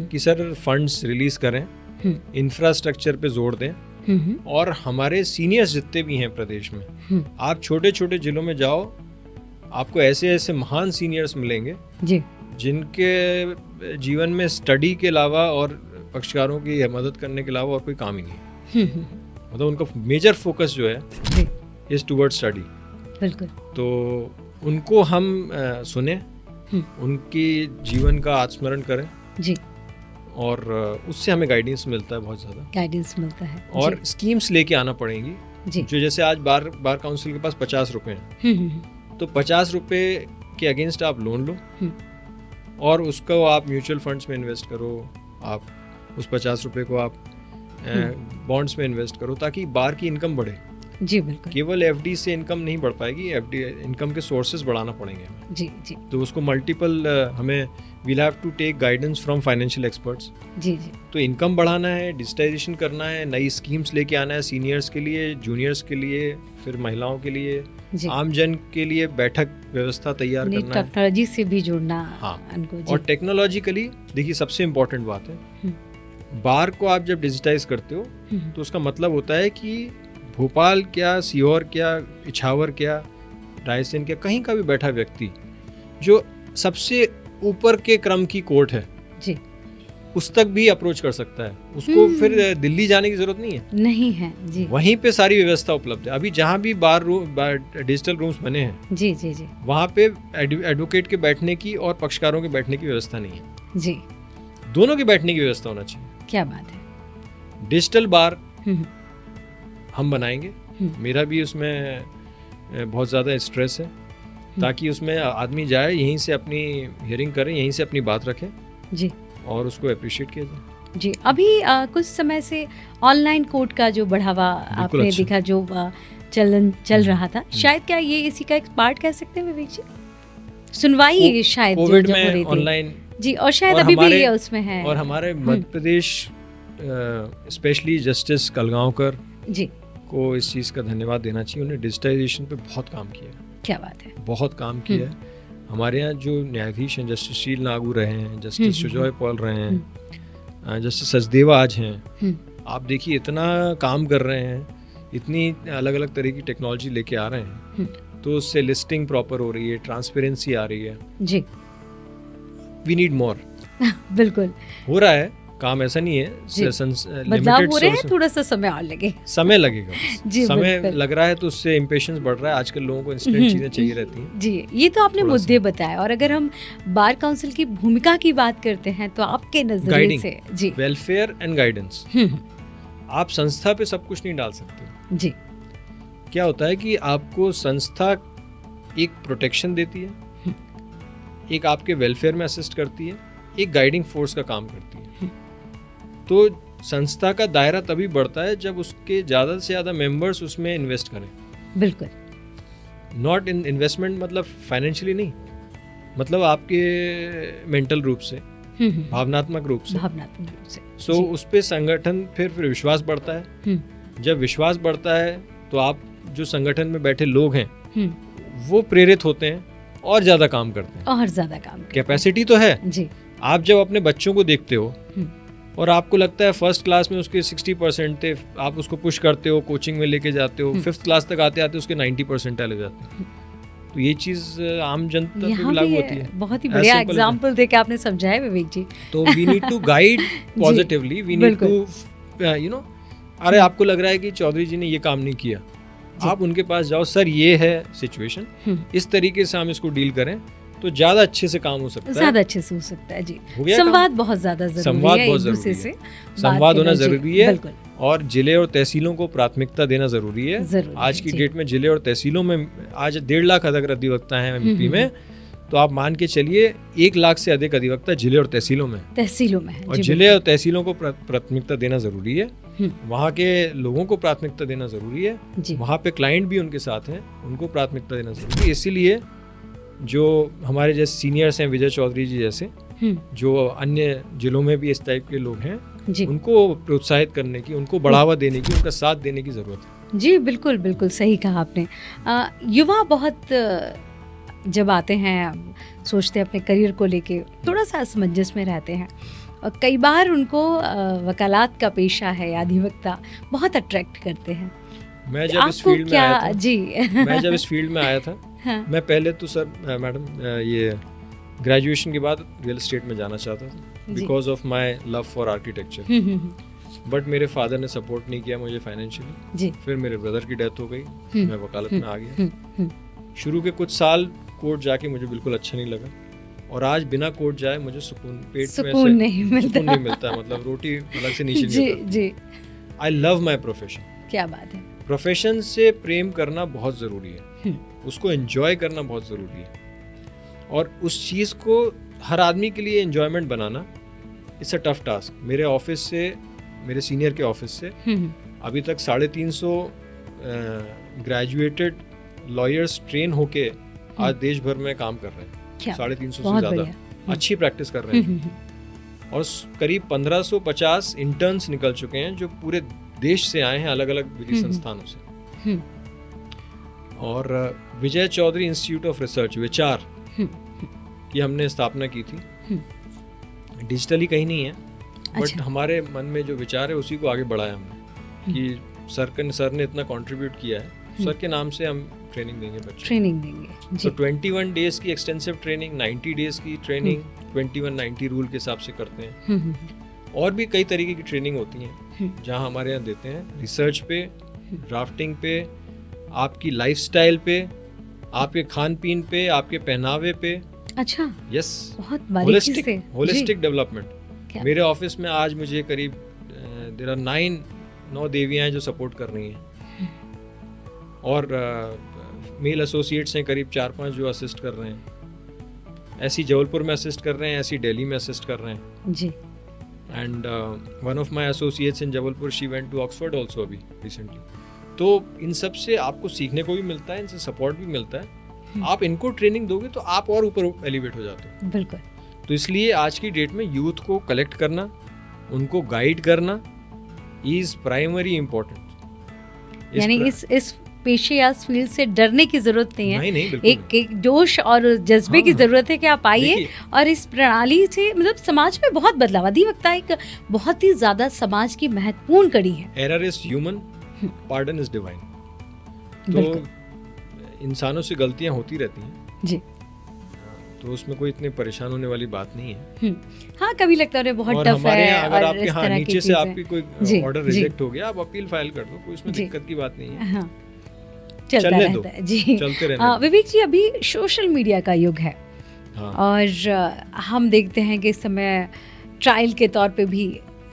कि सर फंड्स रिलीज करें, इंफ्रास्ट्रक्चर पे जोर दें। और हमारे सीनियर्स जितने भी हैं प्रदेश में, आप छोटे छोटे जिलों में जाओ, आपको ऐसे ऐसे महान सीनियर्स मिलेंगे जी, जिनके जीवन में स्टडी के अलावा और पक्षकारों की मदद करने के अलावा और कोई काम ही नहीं है। मतलब उनका मेजर फोकस जो है इज टुवर्ड स्टडी। बिल्कुल। तो उनको हम सुने, उनकी जीवन का आत्मस्मरण करें जी, और उससे हमें गाइडेंस मिलता है, बहुत ज़्यादा गाइडेंस मिलता है। और स्कीम्स लेके आना पड़ेंगी जी। जो जैसे आज बार काउंसिल के पास 50 रुपए हैं, तो 50 रुपए के अगेंस्ट आप लोन लो और उसको आप म्यूचुअल फंड्स में इन्वेस्ट करो, आप उस 50 रुपए को आप बॉन्ड्स में इन्वेस्ट करो ताकि बार की इनकम बढ़े। जी बिल्कुल। केवल एफडी से इनकम नहीं बढ़ पाएगी, एफडी इनकम के सोर्सेज बढ़ाना पड़ेंगे हमें। जी जी। तो उसको मल्टीपल हमें we'll have to take guidance from financial experts. जी जी। तो इनकम बढ़ाना है, डिजिटाइजेशन करना है, नई स्कीम्स लेके आना है सीनियर्स के लिए, जूनियर्स के लिए, फिर महिलाओं के लिए, आम जन के लिए बैठक व्यवस्था तैयार करना है, टेक्नोलॉजी से भी जुड़ना। हाँ, और टेक्नोलॉजिकली देखिए सबसे इम्पोर्टेंट बात है, बार को आप जब डिजिटाइज करते हो तो उसका मतलब होता है कि भोपाल क्या, सीहोर क्या, इछावर क्या, रायसेन क्या, कहीं का भी बैठा व्यक्ति जो सबसे ऊपर के क्रम की कोर्ट है जी, उस तक भी अप्रोच कर सकता है। उसको फिर दिल्ली जाने की जरूरत नहीं है जी। वहीं पे सारी व्यवस्था उपलब्ध है। अभी जहाँ भी बार डिजिटल रूम्स बने हैं जी जी जी, वहाँ पे एडवोकेट के बैठने की और पक्षकारों के बैठने की व्यवस्था नहीं है जी, दोनों के बैठने की व्यवस्था होना चाहिए। क्या बात है। डिजिटल बार हम बनाएंगे, मेरा भी उसमें बहुत ज़्यादा स्ट्रेस है ताकि उसमें आदमी जाए, यहीं से अपनी हियरिंग करे, यहीं से अपनी बात रखे जी, और उसको अप्रिशिएट किया जाए जी। अभी कुछ समय से ऑनलाइन कोर्ट का जो बढ़ावा आपने देखा, जो चलन चल रहा था, शायद क्या ये इसी का एक पार्ट कह सकते हैं विवेक जी? सुनवाई शायद कोविड में ऑनलाइन जी, और शायद अभी भी ये उसमें है। और हमारे मध्य प्रदेश स्पेशली जस्टिस कलगांवकर जी को इस चीज़ का धन्यवाद देना चाहिए। उन्होंने डिजिटाइजेशन पे बहुत काम किया है। क्या बात है, बहुत काम किया है। हमारे यहाँ जो न्यायाधीश हैं, जस्टिस शील नागू रहे हैं, जस्टिस सुजॉय पॉल रहे हैं, जस्टिस सचदेवा आज हैं, आप देखिए इतना काम कर रहे हैं, इतनी अलग अलग तरह की टेक्नोलॉजी लेके आ रहे हैं, तो उससे लिस्टिंग प्रॉपर हो रही है, ट्रांसपेरेंसी आ रही है जी। We need more. बिल्कुल हो रहा है काम, ऐसा नहीं है, बदलाव हो रहे हैं, थोड़ा सा समय और समय लगेगा जी, समय लग रहा है तो उससे इम्पेशेंस बढ़ रहा है। आजकल लोगों को इंस्टेंट चीजें चाहिए रहती हैं जी। ये तो आपने मुद्दे बताए, और अगर हम बार काउंसिल की भूमिका की बात करते हैं तो आपके नजरिए से जी, वेलफेयर एंड गाइडेंस, आप संस्था पे सब कुछ नहीं डाल सकते जी। क्या होता है कि आपको संस्था एक प्रोटेक्शन देती है, एक आपके वेलफेयर में असिस्ट करती है, एक गाइडिंग फोर्स का काम करती है। तो संस्था का दायरा तभी बढ़ता है जब उसके ज़्यादा से ज़्यादा मेंबर्स उसमें इन्वेस्ट करें। बिल्कुल। नॉट इन इन्वेस्टमेंट मतलब फाइनेंशियली नहीं, मतलब आपके मेंटल रूप से, भावनात्मक रूप से। सो उस पे संगठन फिर विश्वास बढ़ता है। जब विश्वास बढ़ता है तो आप जो संगठन में बैठे लोग हैं वो प्रेरित होते हैं और ज़्यादा काम करते हैं, और ज़्यादा काम। कैपेसिटी तो है जी। आप जब अपने बच्चों को देखते हो और आपको लगता है फर्स्ट क्लास में उसके 60% थे, आप उसको पुश करते हो, कोचिंग में लेके जाते हो, 5th क्लास तक आते आते उसके 90% ले जाते हैं। तो ये चीज़ आम जनता पे लागू होती है। बहुत ही बढ़िया एग्जांपल देके आपने समझाया विवेक जी। तो we need to guide positively, we need to you know, अरे आपको लग रहा है कि चौधरी जी ने ये काम नहीं किया, आप उनके पास जाओ, सर ये है सिचुएशन, इस तरीके से हम इसको डील करें तो ज्यादा अच्छे से काम हो सकता है, ज्यादा अच्छे से हो सकता है जी। संवाद बहुत ज्यादा जरूरी है, एक दूसरे से संवाद होना जरूरी है, और जिले और तहसीलों को प्राथमिकता देना जरूरी है। आज की डेट में जिले और तहसीलों में आज 1.5 लाख अधिवक्ता हैं एमपी में, तो आप मान के चलिए 1 लाख से अधिक अधिवक्ता जिले और तहसीलों में और जिले और तहसीलों को प्राथमिकता देना जरूरी है। वहाँ के लोगों को प्राथमिकता देना जरूरी है, वहाँ पे क्लाइंट भी उनके साथ हैं, उनको प्राथमिकता देना जरूरी है। इसीलिए जो हमारे जैसे सीनियर्स हैं, विजय चौधरी जी जैसे, जो अन्य जिलों में भी इस टाइप के लोग हैं, उनको प्रोत्साहित करने की, उनको बढ़ावा देने की, उनका साथ देने की ज़रूरत है जी। बिल्कुल बिल्कुल सही कहा आपने। युवा बहुत जब आते हैं, सोचते हैं अपने करियर को लेके, थोड़ा सा असमंजस में रहते हैं, और कई बार उनको वकालत का पेशा है या अधिवक्ता बहुत अट्रैक्ट करते हैं। मैं जब इस फील्ड में आया था हाँ. मैं पहले तो सर मैडम ये ग्रेजुएशन के बाद रियल एस्टेट में जाना चाहता था because of my love for architecture, but मेरे फादर ने सपोर्ट नहीं किया मुझे फाइनेंशियली। फिर मेरे ब्रदर की डेथ हो गई, मैं वकालत में आ गया। शुरू के कुछ साल कोर्ट जाके मुझे बिल्कुल अच्छा नहीं लगा, और आज बिना कोर्ट जाए मुझे सुकून पेट सुकून नहीं मिलता, मतलब रोटी अलग से नीचे नहीं आता। I love my profession. क्या बात है। प्रोफेशन से प्रेम करना बहुत ज़रूरी है, उसको एंजॉय करना बहुत ज़रूरी है, और उस चीज़ को हर आदमी के लिए enjoyment banana it's a tough task. मेरे ऑफिस से, मेरे सीनियर के ऑफिस से अभी तक 350 ग्रेजुएटेड लॉयर्स ट्रेन होके आज देश भर में काम कर रहे हैं। 350 से ज़्यादा अच्छी प्रैक्टिस कर रहे हैं, और करीब 1550 इंटर्न्स निकल चुके हैं जो पूरे देश से आए हैं, अलग अलग विधि संस्थानों से। और विजय चौधरी इंस्टीट्यूट ऑफ रिसर्च विचार की हमने स्थापना की थी। डिजिटली कहीं नहीं है, बट हमारे मन में जो विचार है उसी को आगे बढ़ाया हमने, कि सर ने इतना कंट्रीब्यूट किया है, सर के नाम से हम ट्रेनिंग देंगे बच्चों। तो 21 डेज की एक्सटेंसिव ट्रेनिंग, 90 डेज की ट्रेनिंग 21-90 रूल के हिसाब से करते हैं। और भी कई तरीके की ट्रेनिंग होती हैं जहां हमारे यहाँ देते हैं, रिसर्च पे, ड्राफ्टिंग पे, आपकी लाइफस्टाइल पे, आपके खान पीन पे, आपके पहनावे पे। अच्छा, यस, बहुत बारीकी से होलिस्टिक डेवलपमेंट। मेरे ऑफिस में आज मुझे करीब देयर आर 9 देवियां हैं जो सपोर्ट कर रही हैं, और मेल एसोसिएट्स हैं करीब 4-5 जो असिस्ट कर रहे हैं। ऐसी जबलपुर में असिस्ट कर रहे हैं, ऐसी दिल्ली में असिस्ट कर रहे हैं जी। And one of my associates in Jabalpur, she went to Oxford also अभी रिसेंटली। तो इन सब से आपको सीखने को भी मिलता है, इनसे सपोर्ट भी मिलता है। आप इनको ट्रेनिंग दोगे तो आप और ऊपर एलिवेट हो जाते हो। बिल्कुल। तो इसलिए आज की डेट में यूथ को कलेक्ट करना, उनको गाइड करना इज प्राइमरी इम्पोर्टेंट। यानी इस पेशे या फील्ड से डरने की जरूरत नहीं है। नहीं, एक जोश और जज्बे की जरूरत है कि आप आइए और इस प्रणाली से, मतलब समाज में बहुत बदलाव। अधिवक्ता एक बहुत ही ज्यादा समाज की महत्वपूर्ण कड़ी है। Error is human, pardon is divine. तो इंसानों से गलतियां होती रहती हैं जी, तो उसमें कोई इतने परेशान होने वाली बात नहीं है। हाँ, कभी लगता है बहुत टफ है, अगर आपके नीचे से आपकी कोई ऑर्डर रिजेक्ट हो गया, आप अपील फाइल कर दो, कोई इसमें दिक्कत की बात नहीं है। हाँ, चलता रहता है जी। चलते रहने दो। विवेक जी, अभी सोशल मीडिया का युग है। हाँ। और हम देखते हैं कि इस समय ट्रायल के तौर पे भी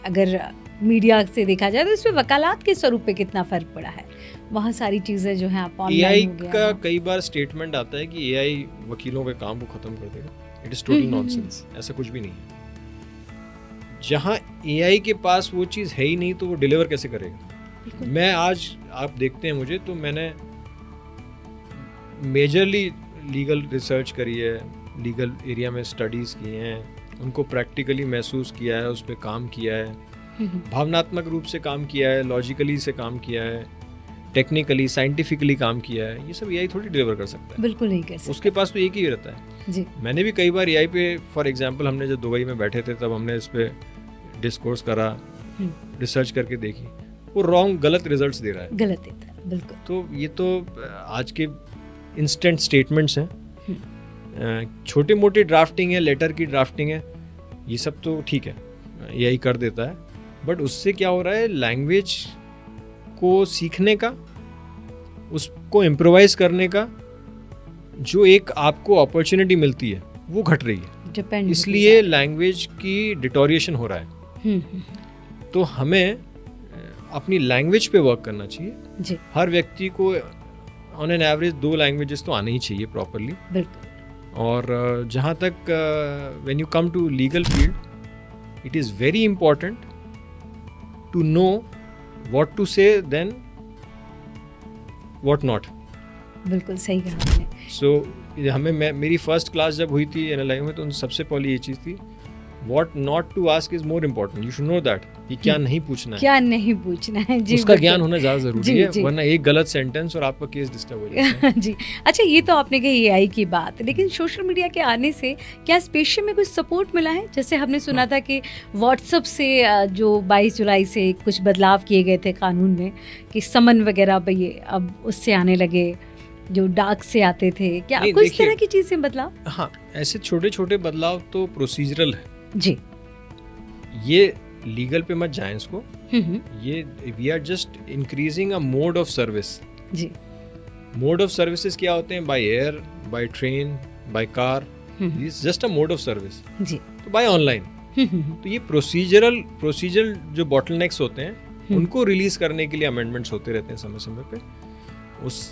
अगर मीडिया से देखा जाए तो इसमें वकालत के स्वरूप पे कितना फर्क पड़ा है। बहुत सारी चीजें जो हैं आप ऑनलाइन हो गया का कई बार स्टेटमेंट आता है कि एआई वकीलों के काम को खत्म कर देगा। It is total nonsense. ऐसा कुछ भी नहीं है। जहां एआई के पास वो चीज है ही नहीं तो वो डिलीवर कैसे करेगा। मैं आज, आप देखते हैं मुझे, तो मैंने मेजरली लीगल रिसर्च करी है, लीगल एरिया में स्टडीज़ की हैं, उनको प्रैक्टिकली महसूस किया है, उस पर काम किया है, भावनात्मक रूप से काम किया है, लॉजिकली से काम किया है, टेक्निकली साइंटिफिकली काम किया है। ये सब एआई थोड़ी डिलीवर कर सकता है। बिल्कुल नहीं कर सकता। उसके पास तो एक ही रहता है जी। मैंने भी कई बार एआई पे, फॉर एग्जांपल हमने जब दुबई में बैठे थे तब हमने इस पे डिस्कोर्स करा, रिसर्च करके देखी, वो रॉन्ग, गलत रिजल्ट्स दे रहा है, गलत देता है। बिल्कुल। तो ये तो आज के इंस्टेंट स्टेटमेंट्स हैं, छोटे मोटे ड्राफ्टिंग है, लेटर की ड्राफ्टिंग है, ये सब तो ठीक है, यही कर देता है। बट उससे क्या हो रहा है, लैंग्वेज को सीखने का, उसको इम्प्रोवाइज करने का जो एक आपको अपॉर्चुनिटी मिलती है वो घट रही है। इसलिए लैंग्वेज की डिटोरिएशन हो रहा है। तो हमें अपनी लैंग्वेज पे वर्क करना चाहिए जी। हर व्यक्ति को ऑन एन एवरेज 2 लैंग्वेजेस तो आने ही चाहिए प्रॉपरली। और जहाँ तक when you come to legal field, it is very important to know what to say then what not. बिल्कुल सही कहा आपने। सो हमें, मेरी फर्स्ट क्लास जब हुई थी एनएलआई में, तो सबसे पहले ये चीज़ थी, what not to ask is more important. You should know that कि क्या नहीं पूछना है, क्या नहीं पूछना है जी। उसका ज्ञान होना ज़्यादा ज़रूरी है, वरना एक गलत सेंटेंस और आपका केस डिस्टर्ब हो जाता है जी। अच्छा, ये तो आपने कही एआई की बात, लेकिन सोशल मीडिया के आने से क्या इस पेशे में कुछ सपोर्ट मिला है? जैसे हमने सुना था कि व्हाट्सएप से जो 22 जुलाई से कुछ बदलाव किए गए थे कानून में, कि समन वगैरह भाई अब उससे आने लगे, जो डाक से आते थे, क्या कुछ तरह की चीजें बदलाव? हाँ, ऐसे छोटे छोटे बदलाव तो प्रोसीजरल है जी। ये लीगल पे मत जाएं इसको, ये we are just increasing a mode of service. जी। मोड ऑफ सर्विसेज क्या होते हैं? By air, by train, by car, this just a mode of service. जी। तो बाय ऑनलाइन। तो ये प्रोसीजरल जो बॉटलनेक्स होते हैं उनको रिलीज करने के लिए अमेंडमेंट्स होते रहते हैं समय समय पे,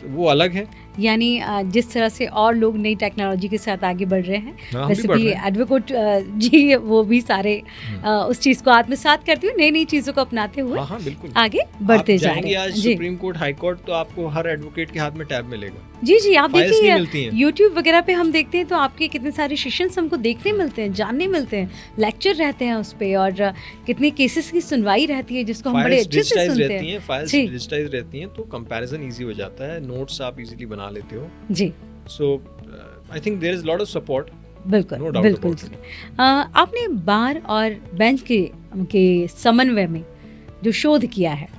वो अलग है। यानी जिस तरह से और लोग नई टेक्नोलॉजी के साथ आगे बढ़ रहे हैं, वैसे भी एडवोकेट जी वो भी सारे उस चीज़ को आत्मसात करते हुए नई चीज़ों को अपनाते हुए बिल्कुल आगे बढ़ते जा रहे हैं। आज सुप्रीम कोर्ट, हाई कोर्ट, तो आपको हर एडवोकेट के हाथ में टैब मिलेगा। जी। आप देखिए यूट्यूब वगैरह पे हम देखते हैं तो आपके कितने सारे सेशंस हमको देखने मिलते हैं, जानने मिलते हैं, लेक्चर रहते हैं उस पे, और कितने केसेस की सुनवाई रहती है जिसको हम बड़े अच्छे से सुनते हैं। फाइल्स डिजिटाइज रहती हैं तो कंपैरिजन इजी हो जाता है, नोट्स आप इजीली बना लेते हो। जी। So I think there is lot of support. बिल्कुल बिल्कुल। आपने बार और बेंच के समन्वय में जो शोध किया है,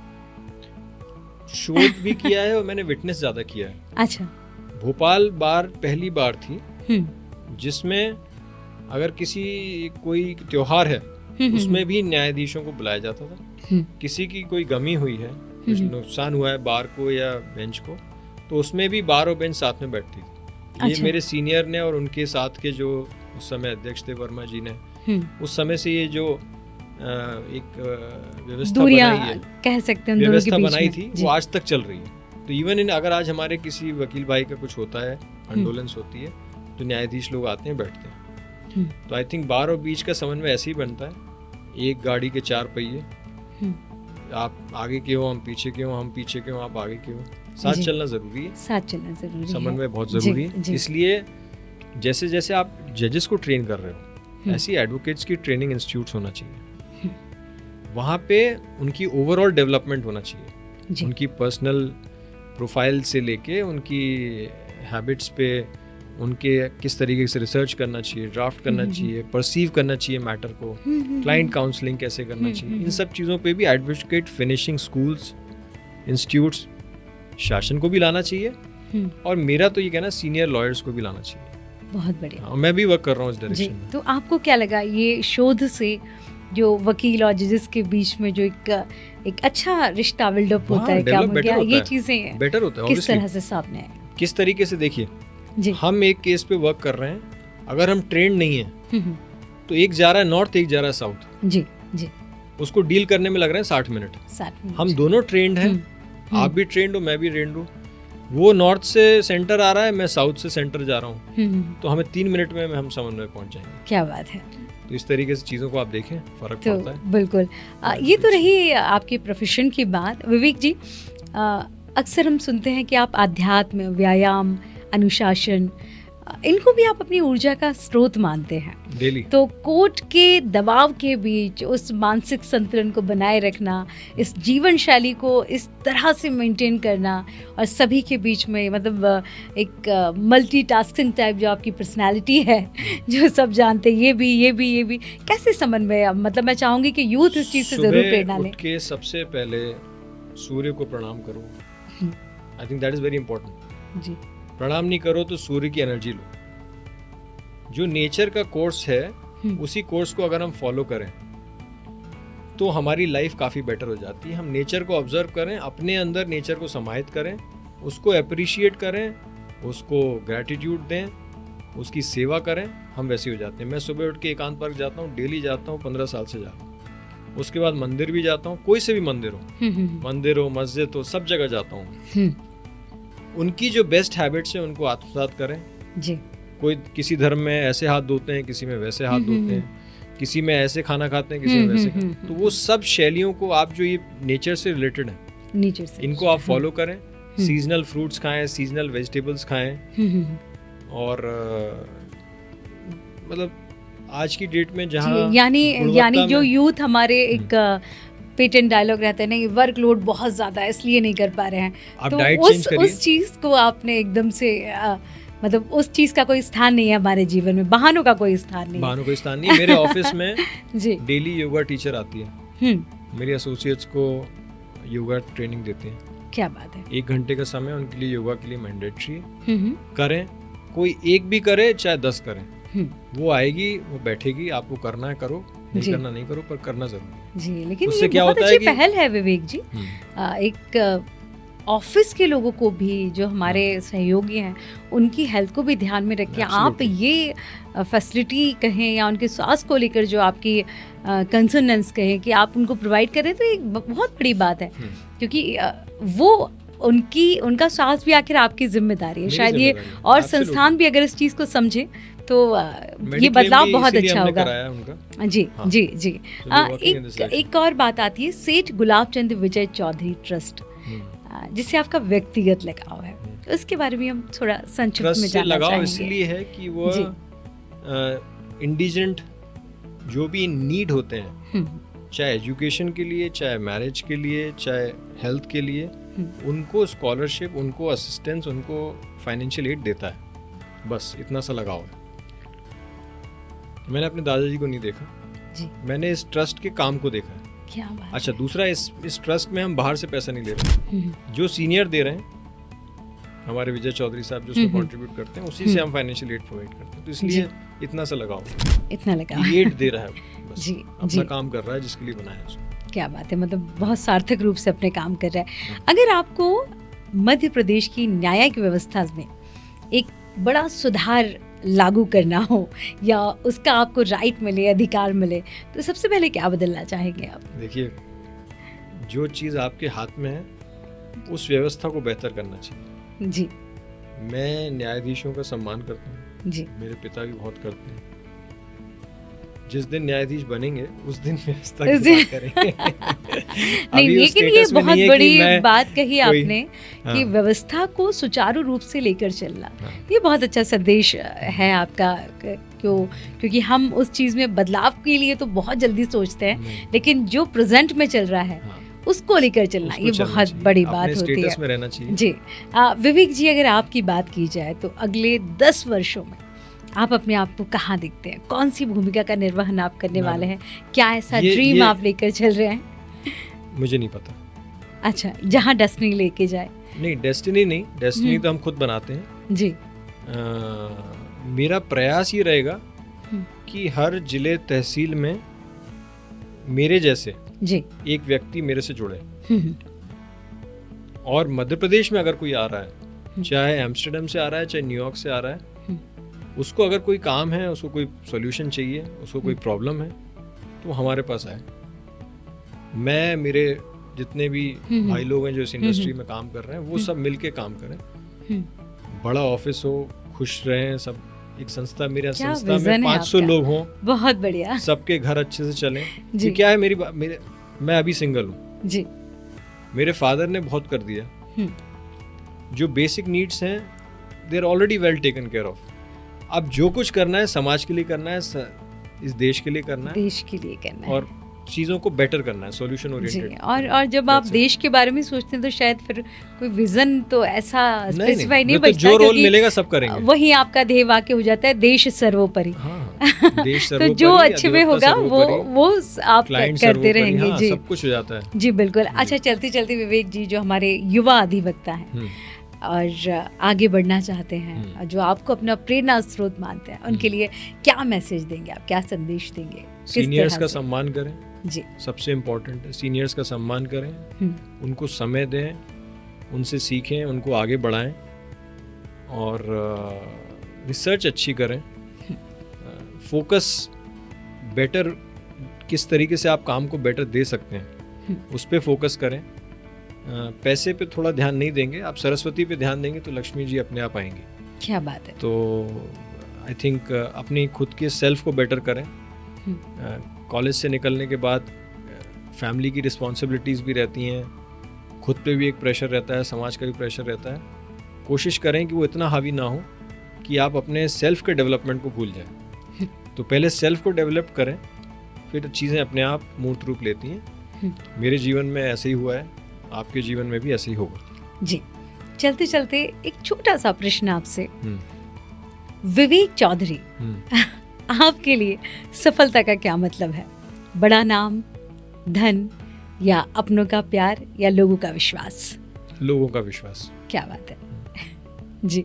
शोध भी किया है और मैंने विटनेस ज्यादा किया है। अच्छा। भोपाल बार पहली बार थी जिसमें अगर कोई त्योहार है उसमें भी न्यायाधीशों को बुलाया जाता था। किसी की कोई गमी हुई है, कुछ नुकसान हुआ है बार को या बेंच को, तो उसमें भी बार और बेंच साथ में बैठती थी। ये मेरे सीनियर ने और उनके साथ के जो उस समय अध्यक्ष थे वर्मा जी ने, उस समय से ये जो एक व्यवस्था बनाई है, कह सकते हैं, व्यवस्था बनाई थी, वो आज तक चल रही है। तो इवन अगर आज हमारे किसी वकील भाई का कुछ होता है, कंडोलेंस होती है, तो न्यायाधीश लोग आते हैं, बैठते हैं। तो आई थिंक बार और बीच का समन्वय ऐसे ही बनता है। एक गाड़ी के 4 पहिए, आप आगे के हो, हम पीछे के हो, हम पीछे के हो, आप आगे के हो, साथ चलना जरूरी है। साथ चलना जरूरी है, समन्वय बहुत जरूरी है। इसलिए जैसे जैसे आप जजेस को ट्रेन कर रहे हो, ऐसी एडवोकेट्स की ट्रेनिंग इंस्टीट्यूट्स होना चाहिए। वहाँ पे उनकी ओवरऑल डेवलपमेंट होना चाहिए, उनकी पर्सनल प्रोफाइल से लेके उनकी हैबिट्स पे, उनके किस तरीके से रिसर्च करना चाहिए, ड्राफ्ट करना चाहिए, परसीव करना चाहिए मैटर को, क्लाइंट काउंसलिंग कैसे करना चाहिए, इन सब चीज़ों पे भी एडवोकेट फिनिशिंग स्कूल्स, इंस्टीट्यूट्स, शासन को भी लाना चाहिए, और मेरा तो ये कहना सीनियर लॉयर्स को भी लाना चाहिए। बहुत बढ़िया। और मैं भी वर्क कर रहा हूँ इस डायरेक्शन में। तो आपको क्या लगा ये शोध से जो वकील और जजेस के बीच में जो एक अच्छा रिश्ता बिल्डअप होता है, क्या ये चीजें बेटर होता है? किस तरह से सामने आए? किस तरीके से? देखिए, हम एक केस पे वर्क कर रहे हैं, अगर हम ट्रेंड नहीं है तो एक जा रहा है नॉर्थ, एक जा रहा है साउथ। जी। उसको डील करने में लग रहे हैं 60 मिनट। हम दोनों ट्रेंड हैं, आप भी ट्रेंड हो, मैं भी ट्रेंड हूँ। वो नॉर्थ से सेंटर आ रहा है, मैं साउथ से सेंटर जा रहा हूँ, तो हमें 3 मिनट में हम समन्वय पहुंच जाएंगे। क्या बात है। तो इस तरीके से चीज़ों को आप देखें, फर्क पड़ता है। बिल्कुल। ये तो रही आपके प्रोफेशन की बात। विवेक जी, अक्सर हम सुनते हैं कि आप आध्यात्म, व्यायाम, अनुशासन, इनको भी आप अपनी ऊर्जा का स्रोत मानते हैं डेली। तो कोर्ट के दबाव के बीच उस मानसिक संतुलन को बनाए रखना, इस जीवन शैली को इस तरह से मेंटेन करना, और सभी के बीच में मतलब एक मल्टीटास्किंग टाइप जो आपकी पर्सनालिटी है, जो सब जानते हैं, ये भी कैसे समन्वय? मतलब मैं चाहूँगी कि यूथ इस चीज़ से ज़रूर प्रेरणा लें। उठ के सबसे पहले सूर्य को प्रणाम करो। I think that is very important. जी। प्रणाम नहीं करो तो सूर्य की एनर्जी लो। जो नेचर का कोर्स है, उसी कोर्स को अगर हम फॉलो करें तो हमारी लाइफ काफ़ी बेटर हो जाती है। हम नेचर को ऑब्जर्व करें, अपने अंदर नेचर को समाहित करें, उसको अप्रिशिएट करें, उसको ग्रैटिट्यूड दें, उसकी सेवा करें, हम वैसे हो जाते हैं। मैं सुबह उठ के एकांत पार्क जाता हूँ, डेली जाता हूँ, 15 साल से जा रहा हूँ। उसके बाद मंदिर भी जाता हूँ, कोई से भी मंदिर हो, मस्जिद हो, सब जगह जाता हूँ। उनकी जो बेस्ट हैबिट्स हैं उनको आत्मसात करें। जी। कोई किसी धर्म में ऐसे हाथ धोते हैं, किसी में वैसे हाथ धोते हैं, किसी में ऐसे खाना खाते हैं, किसी में वैसे खाते हैं। तो वो सब शैलियों को आप जो ये नेचर से रिलेटेड है, नेचर से इनको आप फॉलो करें। सीजनल फ्रूट्स खाएं, सीजनल वेजिटेबल्स खाएं, और मतलब आज की डेट में जहाँ यानी जो यूथ हमारे एक पेटेंट डायलॉग रहता है ना, ये वर्कलोड बहुत ज्यादा है इसलिए नहीं कर पा रहे हैं, तो उस चीज को आपने एकदम से मतलब उस चीज का कोई स्थान नहीं है हमारे जीवन में, बहानों का कोई स्थान नहीं है। मेरे ऑफिस में जी डेली योगा टीचर आती है, मेरी एसोसिएट्स को योगा ट्रेनिंग देते हैं। क्या बात है। 1 घंटे का समय उनके लिए योगा के लिए मैंडेटरी है। करें, कोई एक भी करे चाहे 10 करें, वो आएगी, वो बैठेगी, आपको करना है करो, नहीं करना नहीं करो, पर करना जरूरी है जी। लेकिन उससे ये क्या बहुत होता अच्छी है कि पहल है विवेक जी। एक ऑफिस के लोगों को भी, जो हमारे सहयोगी हैं, उनकी हेल्थ को भी ध्यान में रख के आप ये फैसिलिटी कहें या उनके स्वास्थ्य को लेकर जो आपकी कंसर्नेंस कहें कि आप उनको प्रोवाइड करें, तो एक बहुत बड़ी बात है, क्योंकि वो उनका स्वास्थ्य भी आखिर आपकी जिम्मेदारी है। शायद ये और संस्थान भी अगर इस चीज़ को समझे तो ये बदलाव बहुत अच्छा होगा। जी हाँ। जी जी। एक और बात आती है सेठ गुलाब चंद विजय चौधरी ट्रस्ट, जिससे आपका व्यक्तिगत लगाव है, उसके बारे में हम थोड़ा संक्षिप्त में जानना चाहेंगे। इसलिए है कि वो इंडिजेंट जो भी नीड होते हैं, चाहे एजुकेशन के लिए, चाहे मैरिज के लिए, चाहे हेल्थ के लिए, उनको स्कॉलरशिप, उनको असिस्टेंस, उनको फाइनेंशियल एड देता है। बस इतना सा लगाव है। मैंने अपने दादाजी को नहीं देखा जी। मैंने इस ट्रस्ट के काम को देखा है। क्या बात। अच्छा, दूसरा इस ट्रस्ट में हम बाहर से पैसा नहीं ले रहे, जो सीनियर दे रहे हैं हमारे विजय चौधरी साहब जो उसमें कंट्रीब्यूट करते हैं, उसी से हम फाइनेंशियल एड प्रोवाइड करते हैं। तो इसलिए इतना सा लगाओ, इतना लगाओ, एड दे रहा है, बस जी, अपना काम कर रहा है जिसके लिए बनाया है उसको। क्या बात है, मतलब बहुत सार्थक रूप से अपने काम कर रहा है। अगर आपको मध्य प्रदेश की न्यायिक व्यवस्था में एक बड़ा सुधार लागू करना हो या उसका आपको राइट मिले, अधिकार मिले, तो सबसे पहले क्या बदलना चाहेंगे आप? देखिए, जो चीज़ आपके हाथ में है उस व्यवस्था को बेहतर करना चाहिए जी। मैं न्यायाधीशों का सम्मान करता हूँ जी। मेरे पिता भी बहुत करते हैं। जिस दिन न्यायाधीश बनेंगे उस दिन व्यवस्था की बात करेंगे। नहीं, लेकिन ये बहुत बड़ी बात कही आपने कि व्यवस्था को सुचारू रूप से लेकर चलना, ये बहुत अच्छा संदेश है आपका। क्योंकि हम उस चीज़ में बदलाव के लिए तो बहुत जल्दी सोचते हैं, लेकिन जो प्रेजेंट में चल रहा है उसको लेकर चलना, ये बहुत बड़ी बात होती है। में रहना चाहिए। जी। विवेक जी, अगर आपकी बात की जाए तो अगले 10 वर्षों में आप अपने आप को कहाँ देखते हैं? कौन सी भूमिका का निर्वहन आप करने वाले हैं? क्या ऐसा ड्रीम आप लेकर चल रहे हैं? मुझे नहीं पता। अच्छा, जहाँ डेस्टिनी लेके जाए। नहीं, डेस्टिनी तो हम खुद बनाते हैं जी। मेरा प्रयास ये रहेगा कि हर जिले तहसील में मेरे जैसे जी एक व्यक्ति मेरे से जुड़े। और मध्य प्रदेश में अगर कोई आ रहा है, चाहे एम्स्टर्डम से आ रहा है, चाहे न्यूयॉर्क से आ रहा है, उसको अगर कोई काम है, उसको कोई सॉल्यूशन चाहिए, उसको कोई प्रॉब्लम है, तो हमारे पास आए। मैं, मेरे जितने भी भाई लोग हैं जो इस इंडस्ट्री में काम कर रहे हैं, वो सब मिलके काम करें। बड़ा ऑफिस हो, खुश रहें सब। एक संस्था, मेरे संस्था में 500 लोग हों, बहुत बढ़िया, सबके घर अच्छे से चलें। जी। क्या है, मैं अभी सिंगल हूँ जी। मेरे फादर ने बहुत कर दिया। जो बेसिक नीड्स हैं they are already well taken care of. अब जो कुछ करना है समाज के लिए करना है, इस देश के लिए करना है, देश के लिए करना है, और चीज़ों को बेटर करना है, सॉल्यूशन ओरिएंटेड। और जब आप देश के बारे में सोचते हैं तो शायद फिर कोई विजन तो ऐसा स्पेसिफाई नहीं बचता, जो रोल मिलेगा सब करेंगे। वही आपका ध्येय वाक्य हो जाता है, देश सर्वोपरि। देश सर्वोपरि। तो जो अच्छे में होगा वो आप करते रहेंगे। जी, सब कुछ हो जाता है। जी बिल्कुल। अच्छा, चलते चलते विवेक जी, जो हमारे युवा अधिवक्ता हैं और आगे बढ़ना चाहते हैं, जो आपको अपना प्रेरणा स्रोत मानते हैं, उनके लिए क्या मैसेज देंगे आप, क्या संदेश देंगे? सीनियर्स का सम्मान करें जी, सबसे इम्पोर्टेंट है। सीनियर्स का सम्मान करें, उनको समय दें, उनसे सीखें, उनको आगे बढ़ाएं, और रिसर्च अच्छी करें। फोकस बेटर, किस तरीके से आप काम को बेटर दे सकते हैं उस पर फोकस करें। पैसे पे थोड़ा ध्यान नहीं देंगे, आप सरस्वती पे ध्यान देंगे तो लक्ष्मी जी अपने आप आएंगी। क्या बात है। तो आई थिंक अपनी खुद के सेल्फ को बेटर करें। कॉलेज से निकलने के बाद फैमिली की रिस्पॉन्सिबिलिटीज़ भी रहती हैं, खुद पे भी एक प्रेशर रहता है, समाज का भी प्रेशर रहता है। कोशिश करें कि वो इतना हावी ना हो कि आप अपने सेल्फ के डेवलपमेंट को भूल जाएं। तो पहले सेल्फ को डेवलप करें, फिर चीज़ें अपने आप मूर्त रूप लेती हैं। मेरे जीवन में ऐसे ही हुआ है, आपके जीवन में भी ऐसे ही होगा। जी। चलते चलते एक छोटा सा प्रश्न आपसे, विवेक चौधरी, आपके लिए सफलता का क्या मतलब है? बड़ा नाम, धन, या अपनों का प्यार, या लोगों का विश्वास? लोगों का विश्वास। क्या बात है जी।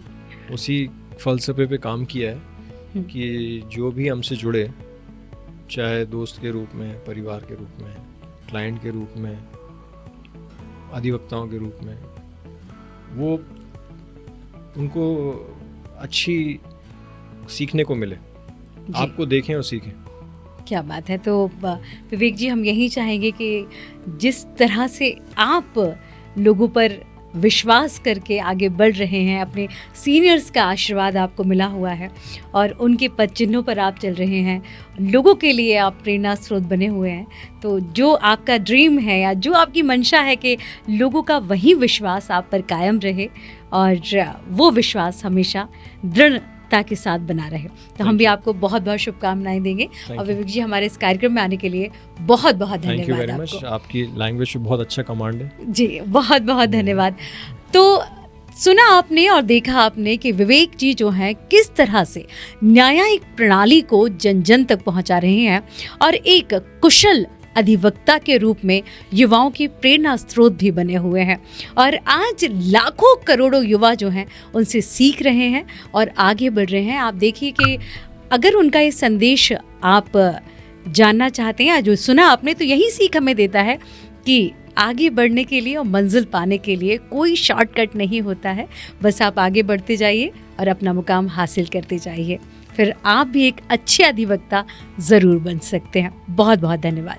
उसी फलसफे पे काम किया है कि जो भी हमसे जुड़े, चाहे दोस्त के रूप में, परिवार के रूप में, क्लाइंट के रूप में, अधिवक्ताओं के रूप में, वो उनको अच्छी सीखने को मिले, आपको देखें और सीखें। क्या बात है। तो विवेक जी, हम यही चाहेंगे कि जिस तरह से आप लोगों पर विश्वास करके आगे बढ़ रहे हैं, अपने सीनियर्स का आशीर्वाद आपको मिला हुआ है और उनके पद चिन्हों पर आप चल रहे हैं, लोगों के लिए आप प्रेरणा स्रोत बने हुए हैं, तो जो आपका ड्रीम है या जो आपकी मंशा है कि लोगों का वही विश्वास आप पर कायम रहे और वो विश्वास हमेशा दृढ़ता के साथ बना रहे। तो हम भी आपको बहुत बहुत शुभकामनाएं देंगे। और विवेक जी, हमारे इस कार्यक्रम में आने के लिए बहुत बहुत धन्यवाद। Thank you very much. आपकी लैंग्वेज में बहुत अच्छा कमांड है जी, बहुत बहुत धन्यवाद। तो सुना आपने और देखा आपने कि विवेक जी जो हैं किस तरह से न्यायिक प्रणाली को जन जन तक पहुंचा रहे हैं और एक कुशल अधिवक्ता के रूप में युवाओं की प्रेरणा स्रोत भी बने हुए हैं। और आज लाखों करोड़ों युवा जो हैं उनसे सीख रहे हैं और आगे बढ़ रहे हैं। आप देखिए कि अगर उनका ये संदेश आप जानना चाहते हैं, जो सुना आपने, तो यही सीख हमें देता है कि आगे बढ़ने के लिए और मंजिल पाने के लिए कोई शॉर्टकट नहीं होता है। बस आप आगे बढ़ते जाइए और अपना मुकाम हासिल करते जाइए, फिर आप भी एक अच्छे अधिवक्ता ज़रूर बन सकते हैं। बहुत बहुत धन्यवाद।